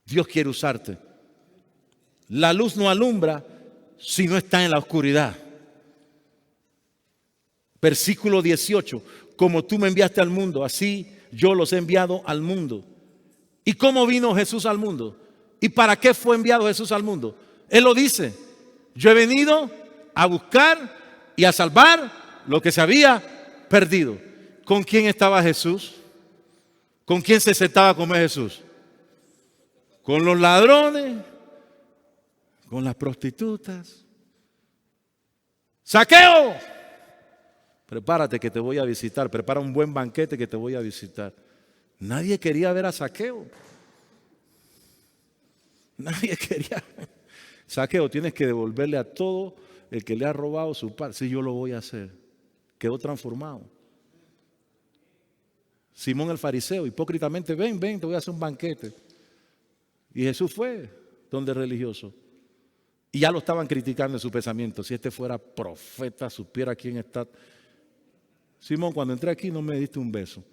Dios quiere usarte. La luz no alumbra si no está en la oscuridad. Versículo 18. Como tú me enviaste al mundo, así yo los he enviado al mundo. ¿Y cómo vino Jesús al mundo? ¿Y para qué fue enviado Jesús al mundo? Él lo dice. Yo he venido a buscar y a salvar lo que se había perdido. ¿Con quién estaba Jesús? ¿Con quién se sentaba a comer Jesús? Con los ladrones, con las prostitutas. ¡Saqueo! Prepárate que te voy a visitar. Prepara un buen banquete que te voy a visitar. Nadie quería ver a Saqueo. Nadie quería. Saqueo, tienes que devolverle a todo el que le ha robado su parte. Sí, yo lo voy a hacer. Quedó transformado. Simón el fariseo, hipócritamente, ven, te voy a hacer un banquete. Y Jesús fue donde el religioso. Y ya lo estaban criticando en su pensamiento. Si este fuera profeta, supiera quién está. Simón, cuando entré aquí no me diste un beso.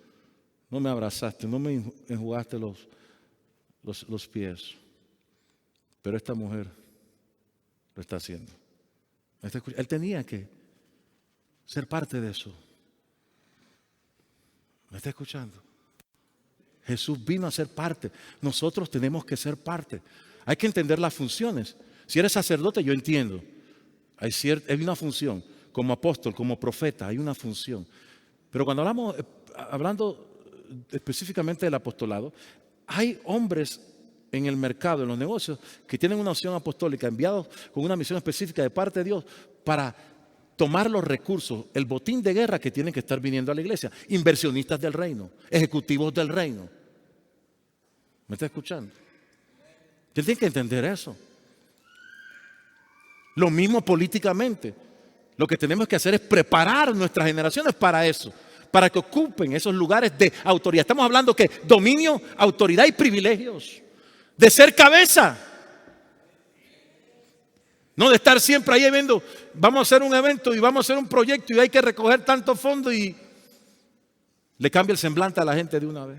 No me abrazaste, no me enjugaste los pies. Pero esta mujer lo está haciendo. Él tenía que ser parte de eso. ¿Me está escuchando? Jesús vino a ser parte. Nosotros tenemos que ser parte. Hay que entender las funciones. Si eres sacerdote, yo entiendo. Hay una función. Como apóstol, como profeta, hay una función. Pero cuando hablando específicamente del apostolado, hay hombres en el mercado, en los negocios, que tienen una opción apostólica, enviados con una misión específica de parte de Dios para tomar los recursos, el botín de guerra que tienen que estar viniendo a la iglesia. Inversionistas del reino, ejecutivos del reino. ¿Me está escuchando? Usted tiene que entender eso. Lo mismo políticamente. Lo que tenemos que hacer es preparar nuestras generaciones para eso, para que ocupen esos lugares de autoridad. Estamos hablando que dominio, autoridad y privilegios. De ser cabeza. No de estar siempre ahí viendo, vamos a hacer un evento y vamos a hacer un proyecto y hay que recoger tanto fondo y le cambia el semblante a la gente de una vez.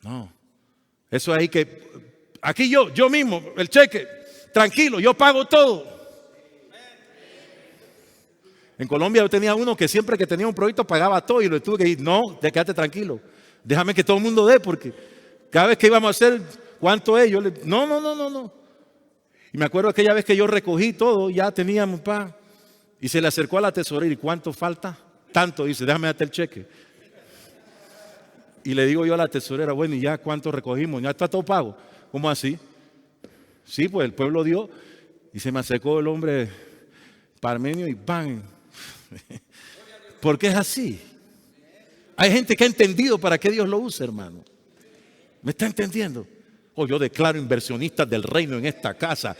No. Eso es ahí que, aquí yo mismo, el cheque, tranquilo, yo pago todo. En Colombia yo tenía uno que siempre que tenía un proyecto pagaba todo y le tuve que decir, no, quédate tranquilo, déjame que todo el mundo dé, porque cada vez que íbamos a hacer, ¿cuánto es? Yo le, no. Y me acuerdo aquella vez que yo recogí todo, ya teníamos y se le acercó a la tesorera, ¿y cuánto falta? Tanto, dice, déjame darte el cheque. Y le digo yo a la tesorera, bueno, ¿y ya cuánto recogimos? ¿Ya está todo pago? ¿Cómo así? Sí, pues el pueblo dio. Y se me acercó el hombre parmenio y ¡bam! Porque es así. Hay gente que ha entendido para qué Dios lo usa, hermano. ¿Me está entendiendo? Yo declaro inversionistas del reino en esta casa,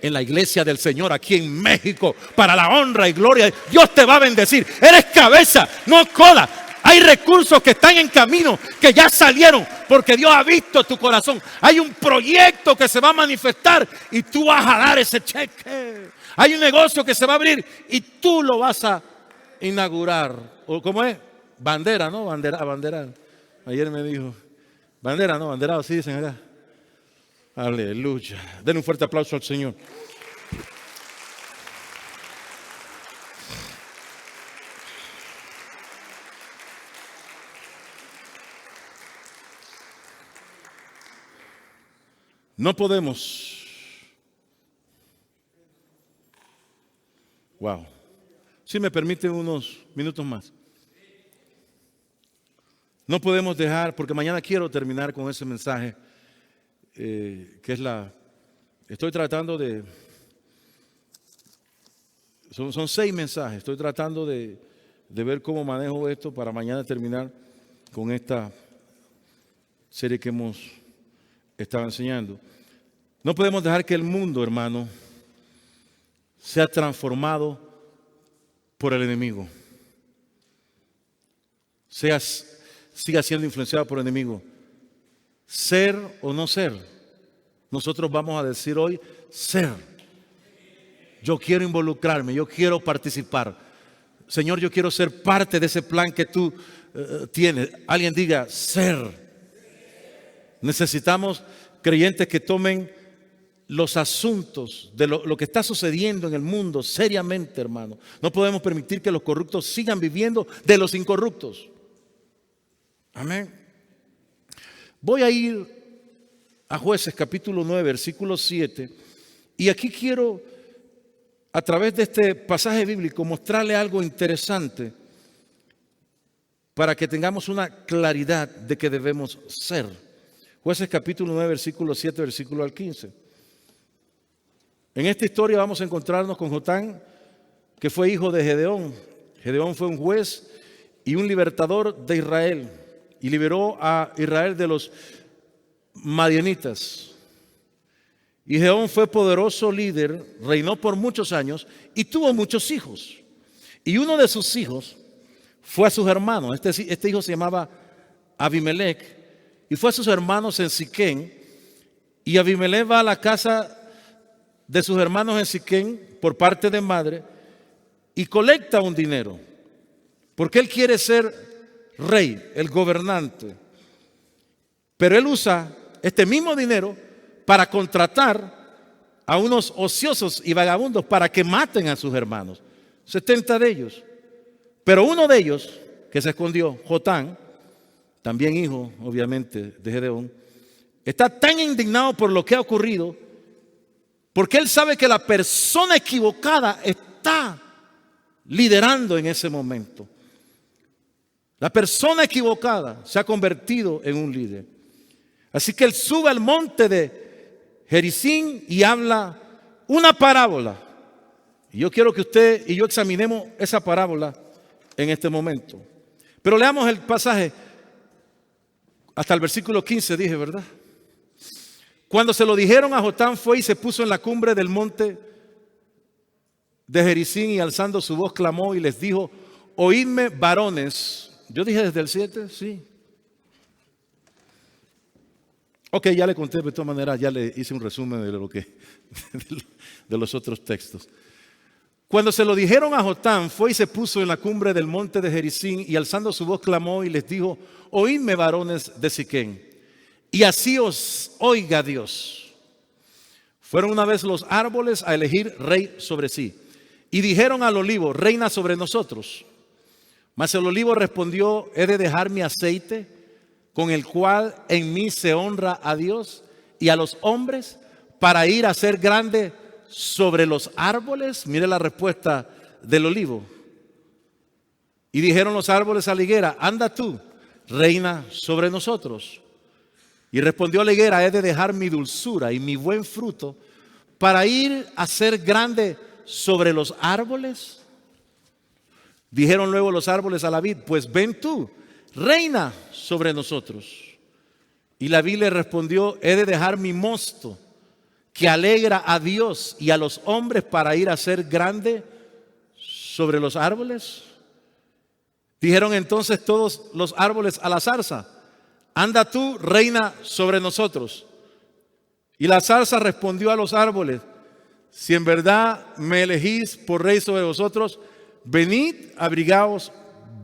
en la iglesia del Señor aquí en México, para la honra y gloria. Dios te va a bendecir. Eres cabeza, no cola. Hay recursos que están en camino, que ya salieron, porque Dios ha visto tu corazón. Hay un proyecto que se va a manifestar y tú vas a dar ese cheque. Hay un negocio que se va a abrir y tú lo vas a inaugurar. ¿O cómo es? Bandera, ¿no? Bandera. Ayer me dijo, bandera, ¿no? Banderado, sí dicen acá. Aleluya. Den un fuerte aplauso al Señor. No podemos. Wow. Si me permiten unos minutos más. No podemos dejar, porque mañana quiero terminar con ese mensaje, que es estoy tratando de, son 6 mensajes, estoy tratando de ver cómo manejo esto para mañana terminar con esta serie que hemos estado enseñando. No podemos dejar que el mundo, hermano, sea transformado por el enemigo. Siga siendo influenciado por el enemigo. Ser o no ser. Nosotros vamos a decir hoy, ser. Yo quiero involucrarme, yo quiero participar. Señor, yo quiero ser parte de ese plan que tú tienes. Alguien diga, ser. Necesitamos creyentes que tomen los asuntos de lo que está sucediendo en el mundo seriamente, hermano. No podemos permitir que los corruptos sigan viviendo de los incorruptos. Amén. Voy a ir a Jueces capítulo 9, versículo 7. Y aquí quiero, a través de este pasaje bíblico, mostrarle algo interesante para que tengamos una claridad de que debemos ser. Jueces capítulo 9, versículo 7, versículo al 15. En esta historia vamos a encontrarnos con Jotán, que fue hijo de Gedeón. Gedeón fue un juez y un libertador de Israel. Y liberó a Israel de los madianitas. Y Gedeón fue poderoso líder, reinó por muchos años y tuvo muchos hijos. Y uno de sus hijos fue a sus hermanos. Este hijo se llamaba Abimelech. Y fue a sus hermanos en Siquén. Y Abimelech va a la casa de sus hermanos en Siquén por parte de madre y colecta un dinero. Porque él quiere ser rey, el gobernante. Pero él usa este mismo dinero para contratar a unos ociosos y vagabundos para que maten a sus hermanos. 70 de ellos. Pero uno de ellos, que se escondió, Jotán, también hijo, obviamente, de Gedeón, está tan indignado por lo que ha ocurrido, porque él sabe que la persona equivocada está liderando en ese momento. La persona equivocada se ha convertido en un líder. Así que él sube al monte de Gerizim y habla una parábola. Y yo quiero que usted y yo examinemos esa parábola en este momento. Pero leamos el pasaje hasta el versículo 15, dije, ¿verdad? Cuando se lo dijeron a Jotán, fue y se puso en la cumbre del monte de Gerizim y alzando su voz clamó y les dijo: oídme, varones. Yo dije desde el 7, sí. Ok, ya le conté, de todas maneras ya le hice un resumen de los otros textos. Cuando se lo dijeron a Jotán, fue y se puso en la cumbre del monte de Gerizim y alzando su voz clamó y les dijo: oídme, varones de Siquem, y así os oiga Dios. Fueron una vez los árboles a elegir rey sobre sí, y dijeron al olivo: reina sobre nosotros. Mas el olivo respondió: he de dejar mi aceite, con el cual en mí se honra a Dios y a los hombres, para ir a ser grande sobre los árboles. Mire la respuesta del olivo. Y dijeron los árboles a la higuera: anda tú, reina sobre nosotros. Y respondió la higuera: he de dejar mi dulzura y mi buen fruto para ir a ser grande sobre los árboles. Dijeron luego los árboles a la vid: pues ven tú, reina sobre nosotros. Y la vid le respondió: he de dejar mi mosto, que alegra a Dios y a los hombres, para ir a ser grande sobre los árboles. Dijeron entonces todos los árboles a la zarza: anda tú, reina sobre nosotros. Y la zarza respondió a los árboles: si en verdad me elegís por rey sobre vosotros, venid, abrigaos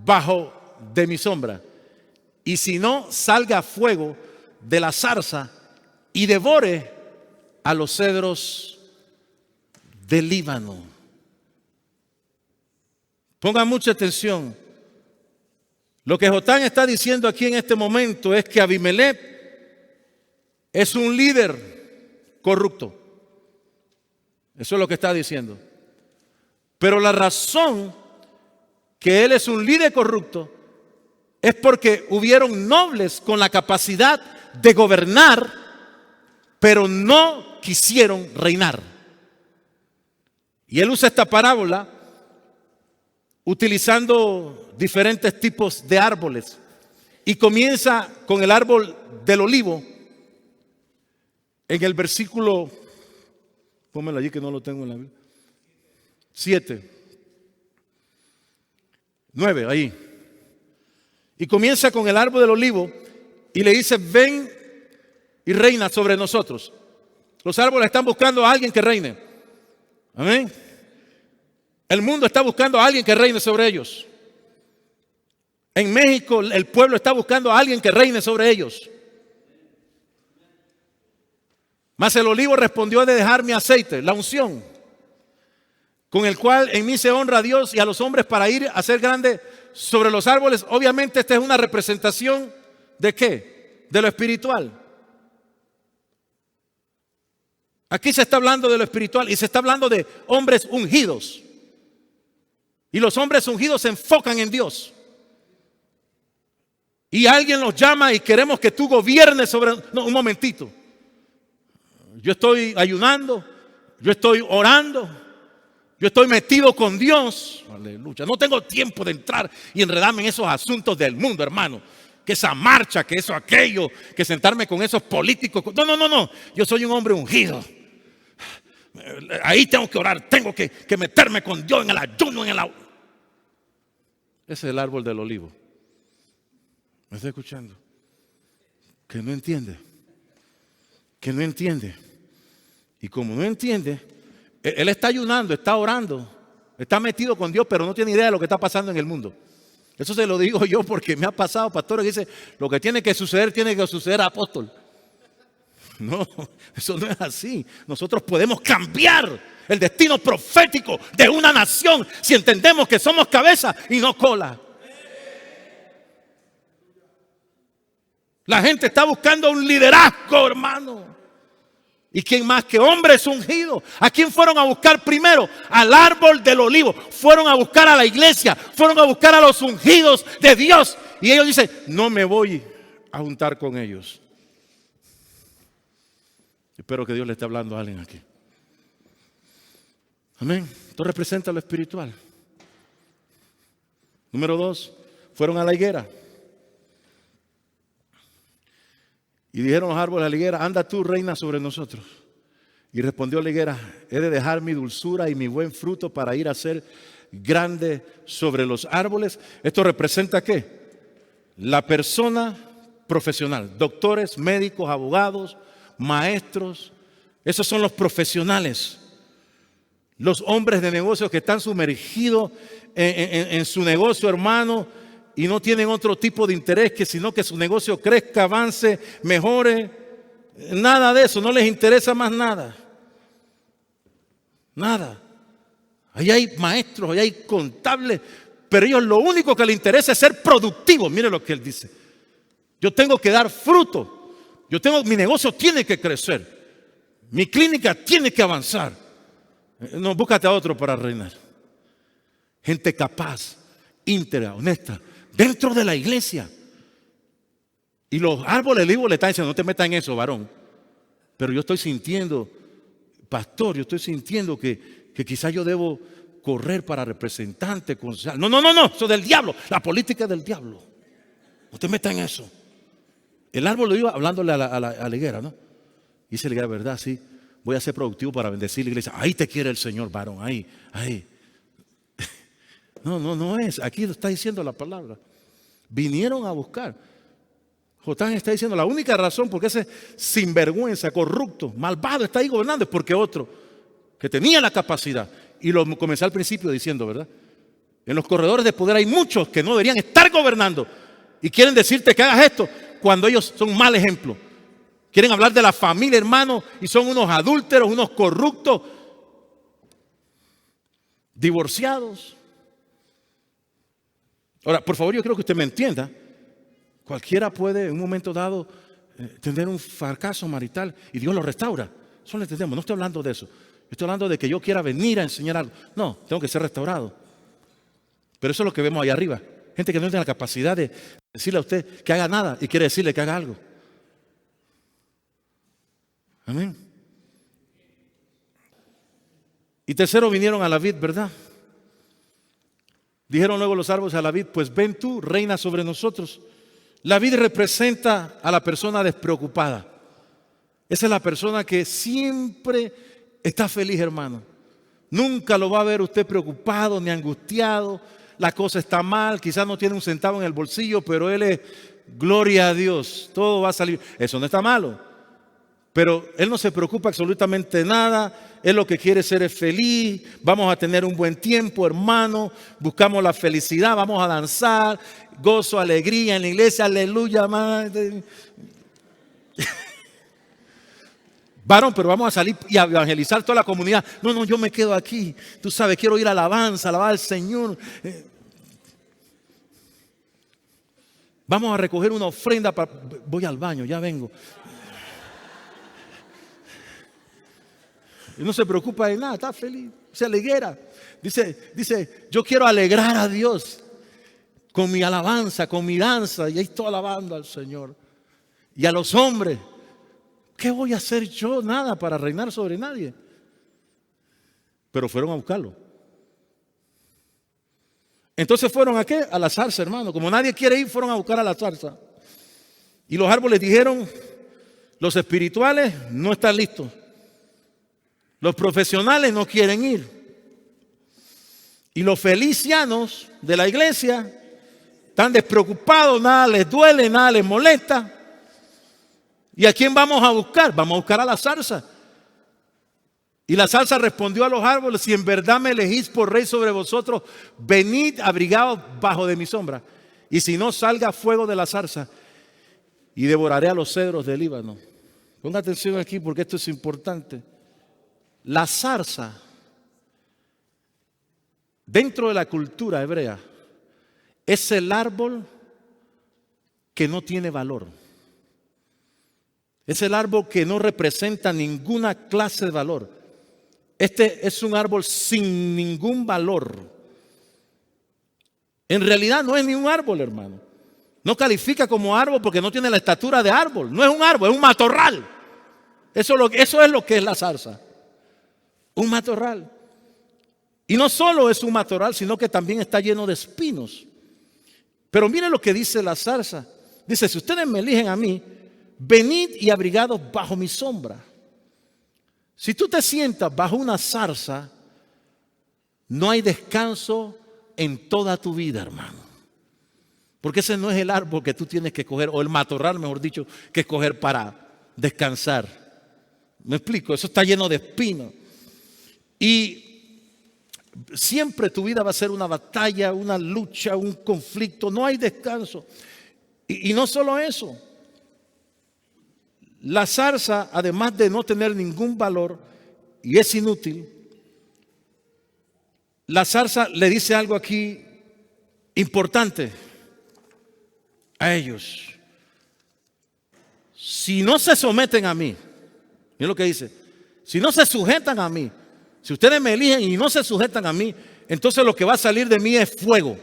bajo de mi sombra. Y si no, salga fuego de la zarza y devore a los cedros del Líbano. Pongan mucha atención. Lo que Jotán está diciendo aquí en este momento es que Abimelech es un líder corrupto. Eso es lo que está diciendo. Pero la razón que él es un líder corrupto es porque hubieron nobles con la capacidad de gobernar, pero no quisieron reinar. Y él usa esta parábola utilizando diferentes tipos de árboles. Y comienza con el árbol del olivo. En el versículo, pónmelo allí que no lo tengo en la Biblia, 7, 9, ahí. Y comienza con el árbol del olivo y le dice: ven y reina sobre nosotros. Los árboles están buscando a alguien que reine. Amén. El mundo está buscando a alguien que reine sobre ellos. En México el pueblo está buscando a alguien que reine sobre ellos. Mas el olivo respondió: de dejar mi aceite, la unción, con el cual en mí se honra a Dios y a los hombres, para ir a ser grande sobre los árboles. Obviamente esta es una representación ¿de qué? De lo espiritual. Aquí se está hablando de lo espiritual y se está hablando de hombres ungidos. Y los hombres ungidos se enfocan en Dios. Y alguien los llama y queremos que tú gobiernes sobre... No, un momentito. Yo estoy ayunando, yo estoy orando, yo estoy metido con Dios. Aleluya. No tengo tiempo de entrar y enredarme en esos asuntos del mundo, hermano. Que esa marcha, que eso, aquello, que sentarme con esos políticos. No. Yo soy un hombre ungido. Ahí tengo que orar, tengo que meterme con Dios en el ayuno, Ese es el árbol del olivo. ¿Me está escuchando? Que no entiende. Que no entiende. Y como no entiende, él está ayunando, está orando, está metido con Dios, pero no tiene idea de lo que está pasando en el mundo. Eso se lo digo yo porque me ha pasado, pastor, que dice: lo que tiene que suceder, apóstol. No, eso no es así. Nosotros podemos cambiar el destino profético de una nación si entendemos que somos cabeza y no cola. La gente está buscando un liderazgo, hermano. ¿Y quién más que hombres ungidos? ¿A quién fueron a buscar primero? Al árbol del olivo. Fueron a buscar a la iglesia. Fueron a buscar a los ungidos de Dios. Y ellos dicen: no me voy a juntar con ellos. Espero que Dios le esté hablando a alguien aquí. Amén. Esto representa lo espiritual. Número 2, fueron a la higuera. Y dijeron los árboles a la higuera: anda tú, reina sobre nosotros. Y respondió la higuera: he de dejar mi dulzura y mi buen fruto para ir a ser grande sobre los árboles. ¿Esto representa qué? La persona profesional. Doctores, médicos, abogados, maestros. Esos son los profesionales. Los hombres de negocios que están sumergidos en su negocio, hermano, y no tienen otro tipo de interés sino que su negocio crezca, avance, mejore. Nada de eso, no les interesa más nada. Nada. Ahí hay maestros, ahí hay contables, pero a ellos lo único que les interesa es ser productivos. Mire lo que él dice: yo tengo que dar fruto, mi negocio tiene que crecer, mi clínica tiene que avanzar. No, búscate a otro para reinar. Gente capaz, íntegra, honesta, dentro de la iglesia. Y los árboles vivos le están diciendo: no te metas en eso, varón. Pero yo estoy sintiendo, pastor, yo estoy sintiendo que quizás yo debo correr para representante, concejal. No, eso es del diablo. La política es del diablo. No te metas en eso. El árbol lo iba hablándole a la higuera, ¿no? Y dice la higuera: verdad, sí, voy a ser productivo para bendecir la iglesia. Ahí te quiere el Señor, varón, ahí. No es. Aquí está diciendo la palabra. Vinieron a buscar. Jotán está diciendo: la única razón por qué ese sinvergüenza, corrupto, malvado está ahí gobernando es porque otro que tenía la capacidad. Y lo comencé al principio diciendo, ¿verdad? En los corredores de poder hay muchos que no deberían estar gobernando y quieren decirte que hagas esto cuando ellos son un mal ejemplo. Quieren hablar de la familia, hermano, y son unos adúlteros, unos corruptos, divorciados. Ahora, por favor, yo creo que usted me entienda. Cualquiera puede en un momento dado tener un fracaso marital y Dios lo restaura. Eso lo entendemos. No estoy hablando de eso. Estoy hablando de que yo quiera venir a enseñar algo. No, tengo que ser restaurado. Pero eso es lo que vemos ahí arriba. Gente que no tiene la capacidad de decirle a usted que haga nada y quiere decirle que haga algo. Amén. Y tercero, vinieron a la vid, ¿verdad? Dijeron luego los árboles a la vid: pues ven tú, reina sobre nosotros. La vid representa a la persona despreocupada. Esa es la persona que siempre está feliz, hermano. Nunca lo va a ver usted preocupado ni angustiado. La cosa está mal, quizás no tiene un centavo en el bolsillo, pero él es, gloria a Dios, todo va a salir. Eso no está malo, pero él no se preocupa absolutamente nada. Él lo que quiere ser es feliz. Vamos a tener un buen tiempo, hermano. Buscamos la felicidad, vamos a danzar, gozo, alegría en la iglesia, aleluya, madre. Varón, pero vamos a salir y a evangelizar toda la comunidad. No, yo me quedo aquí. Tú sabes, quiero ir a alabanza, alabar al Señor. Vamos a recoger una ofrenda. Voy al baño, ya vengo. Y no se preocupa de nada, está feliz, se alegra. Dice, yo quiero alegrar a Dios con mi alabanza, con mi danza. Y ahí estoy alabando al Señor. Y a los hombres: ¿qué voy a hacer yo? Nada para reinar sobre nadie. Pero fueron a buscarlo. Entonces fueron ¿a qué? A la zarza, hermano. Como nadie quiere ir, fueron a buscar a la zarza. Y los árboles dijeron: los espirituales no están listos. Los profesionales no quieren ir. Y los felicianos de la iglesia están despreocupados, nada les duele, nada les molesta. ¿Y a quién vamos a buscar? Vamos a buscar a la zarza. Y la zarza respondió a los árboles: si en verdad me elegís por rey sobre vosotros, venid abrigados bajo de mi sombra. Y si no, salga fuego de la zarza y devoraré a los cedros del Líbano. Ponga atención aquí porque esto es importante. La zarza, dentro de la cultura hebrea, es el árbol que no tiene valor. Es el árbol que no representa ninguna clase de valor. Este es un árbol sin ningún valor. En realidad no es ni un árbol, hermano. No califica como árbol porque no tiene la estatura de árbol. No es un árbol, es un matorral. Eso es lo que es la zarza. Un matorral. Y no solo es un matorral, sino que también está lleno de espinos. Pero mire lo que dice la zarza. Dice, si ustedes me eligen a mí, venid y abrigados bajo mi sombra. Si tú te sientas bajo una zarza, no hay descanso en toda tu vida, hermano. Porque ese no es el árbol que tú tienes que coger, o el matorral, mejor dicho, que escoger para descansar. ¿Me explico? Eso está lleno de espinos. Y siempre tu vida va a ser una batalla, una lucha, un conflicto. No hay descanso. Y no solo eso. La zarza, además de no tener ningún valor y es inútil, la zarza le dice algo aquí importante a ellos. Si no se someten a mí, miren lo que dice, si no se sujetan a mí, si ustedes me eligen y no se sujetan a mí, entonces lo que va a salir de mí es fuego.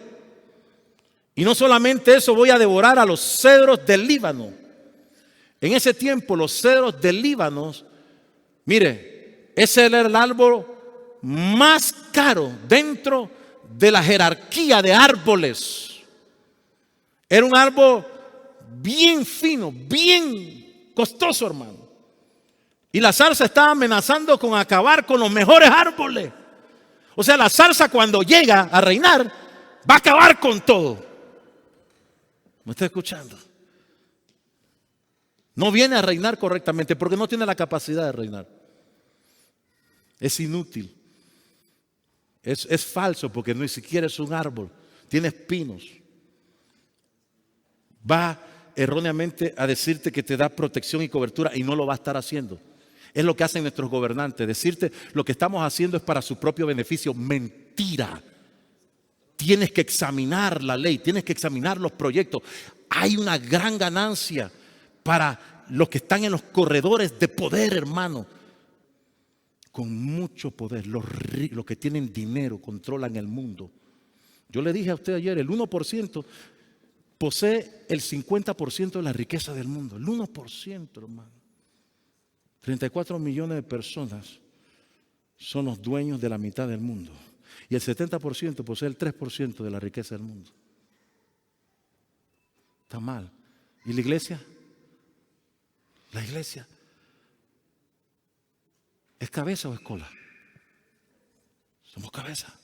Y no solamente eso, voy a devorar a los cedros del Líbano. En ese tiempo los cedros del Líbano, mire, ese era el árbol más caro dentro de la jerarquía de árboles. Era un árbol bien fino, bien costoso, hermano. Y la zarza estaba amenazando con acabar con los mejores árboles. O sea, la zarza cuando llega a reinar va a acabar con todo. ¿Me está escuchando? No viene a reinar correctamente porque no tiene la capacidad de reinar. Es inútil. Es falso porque ni siquiera es un árbol. Tiene espinos. Va erróneamente a decirte que te da protección y cobertura y no lo va a estar haciendo. Es lo que hacen nuestros gobernantes. Decirte lo que estamos haciendo es para su propio beneficio. Mentira. Tienes que examinar la ley, tienes que examinar los proyectos. Hay una gran ganancia para los que están en los corredores de poder, hermano. Con mucho poder, los que tienen dinero controlan el mundo. Yo le dije a usted ayer, el 1% posee el 50% de la riqueza del mundo. El 1%, hermano. 34 millones de personas son los dueños de la mitad del mundo. Y el 70% posee el 3% de la riqueza del mundo. Está mal. ¿Y la iglesia? La iglesia, ¿es cabeza o es cola? Somos cabeza.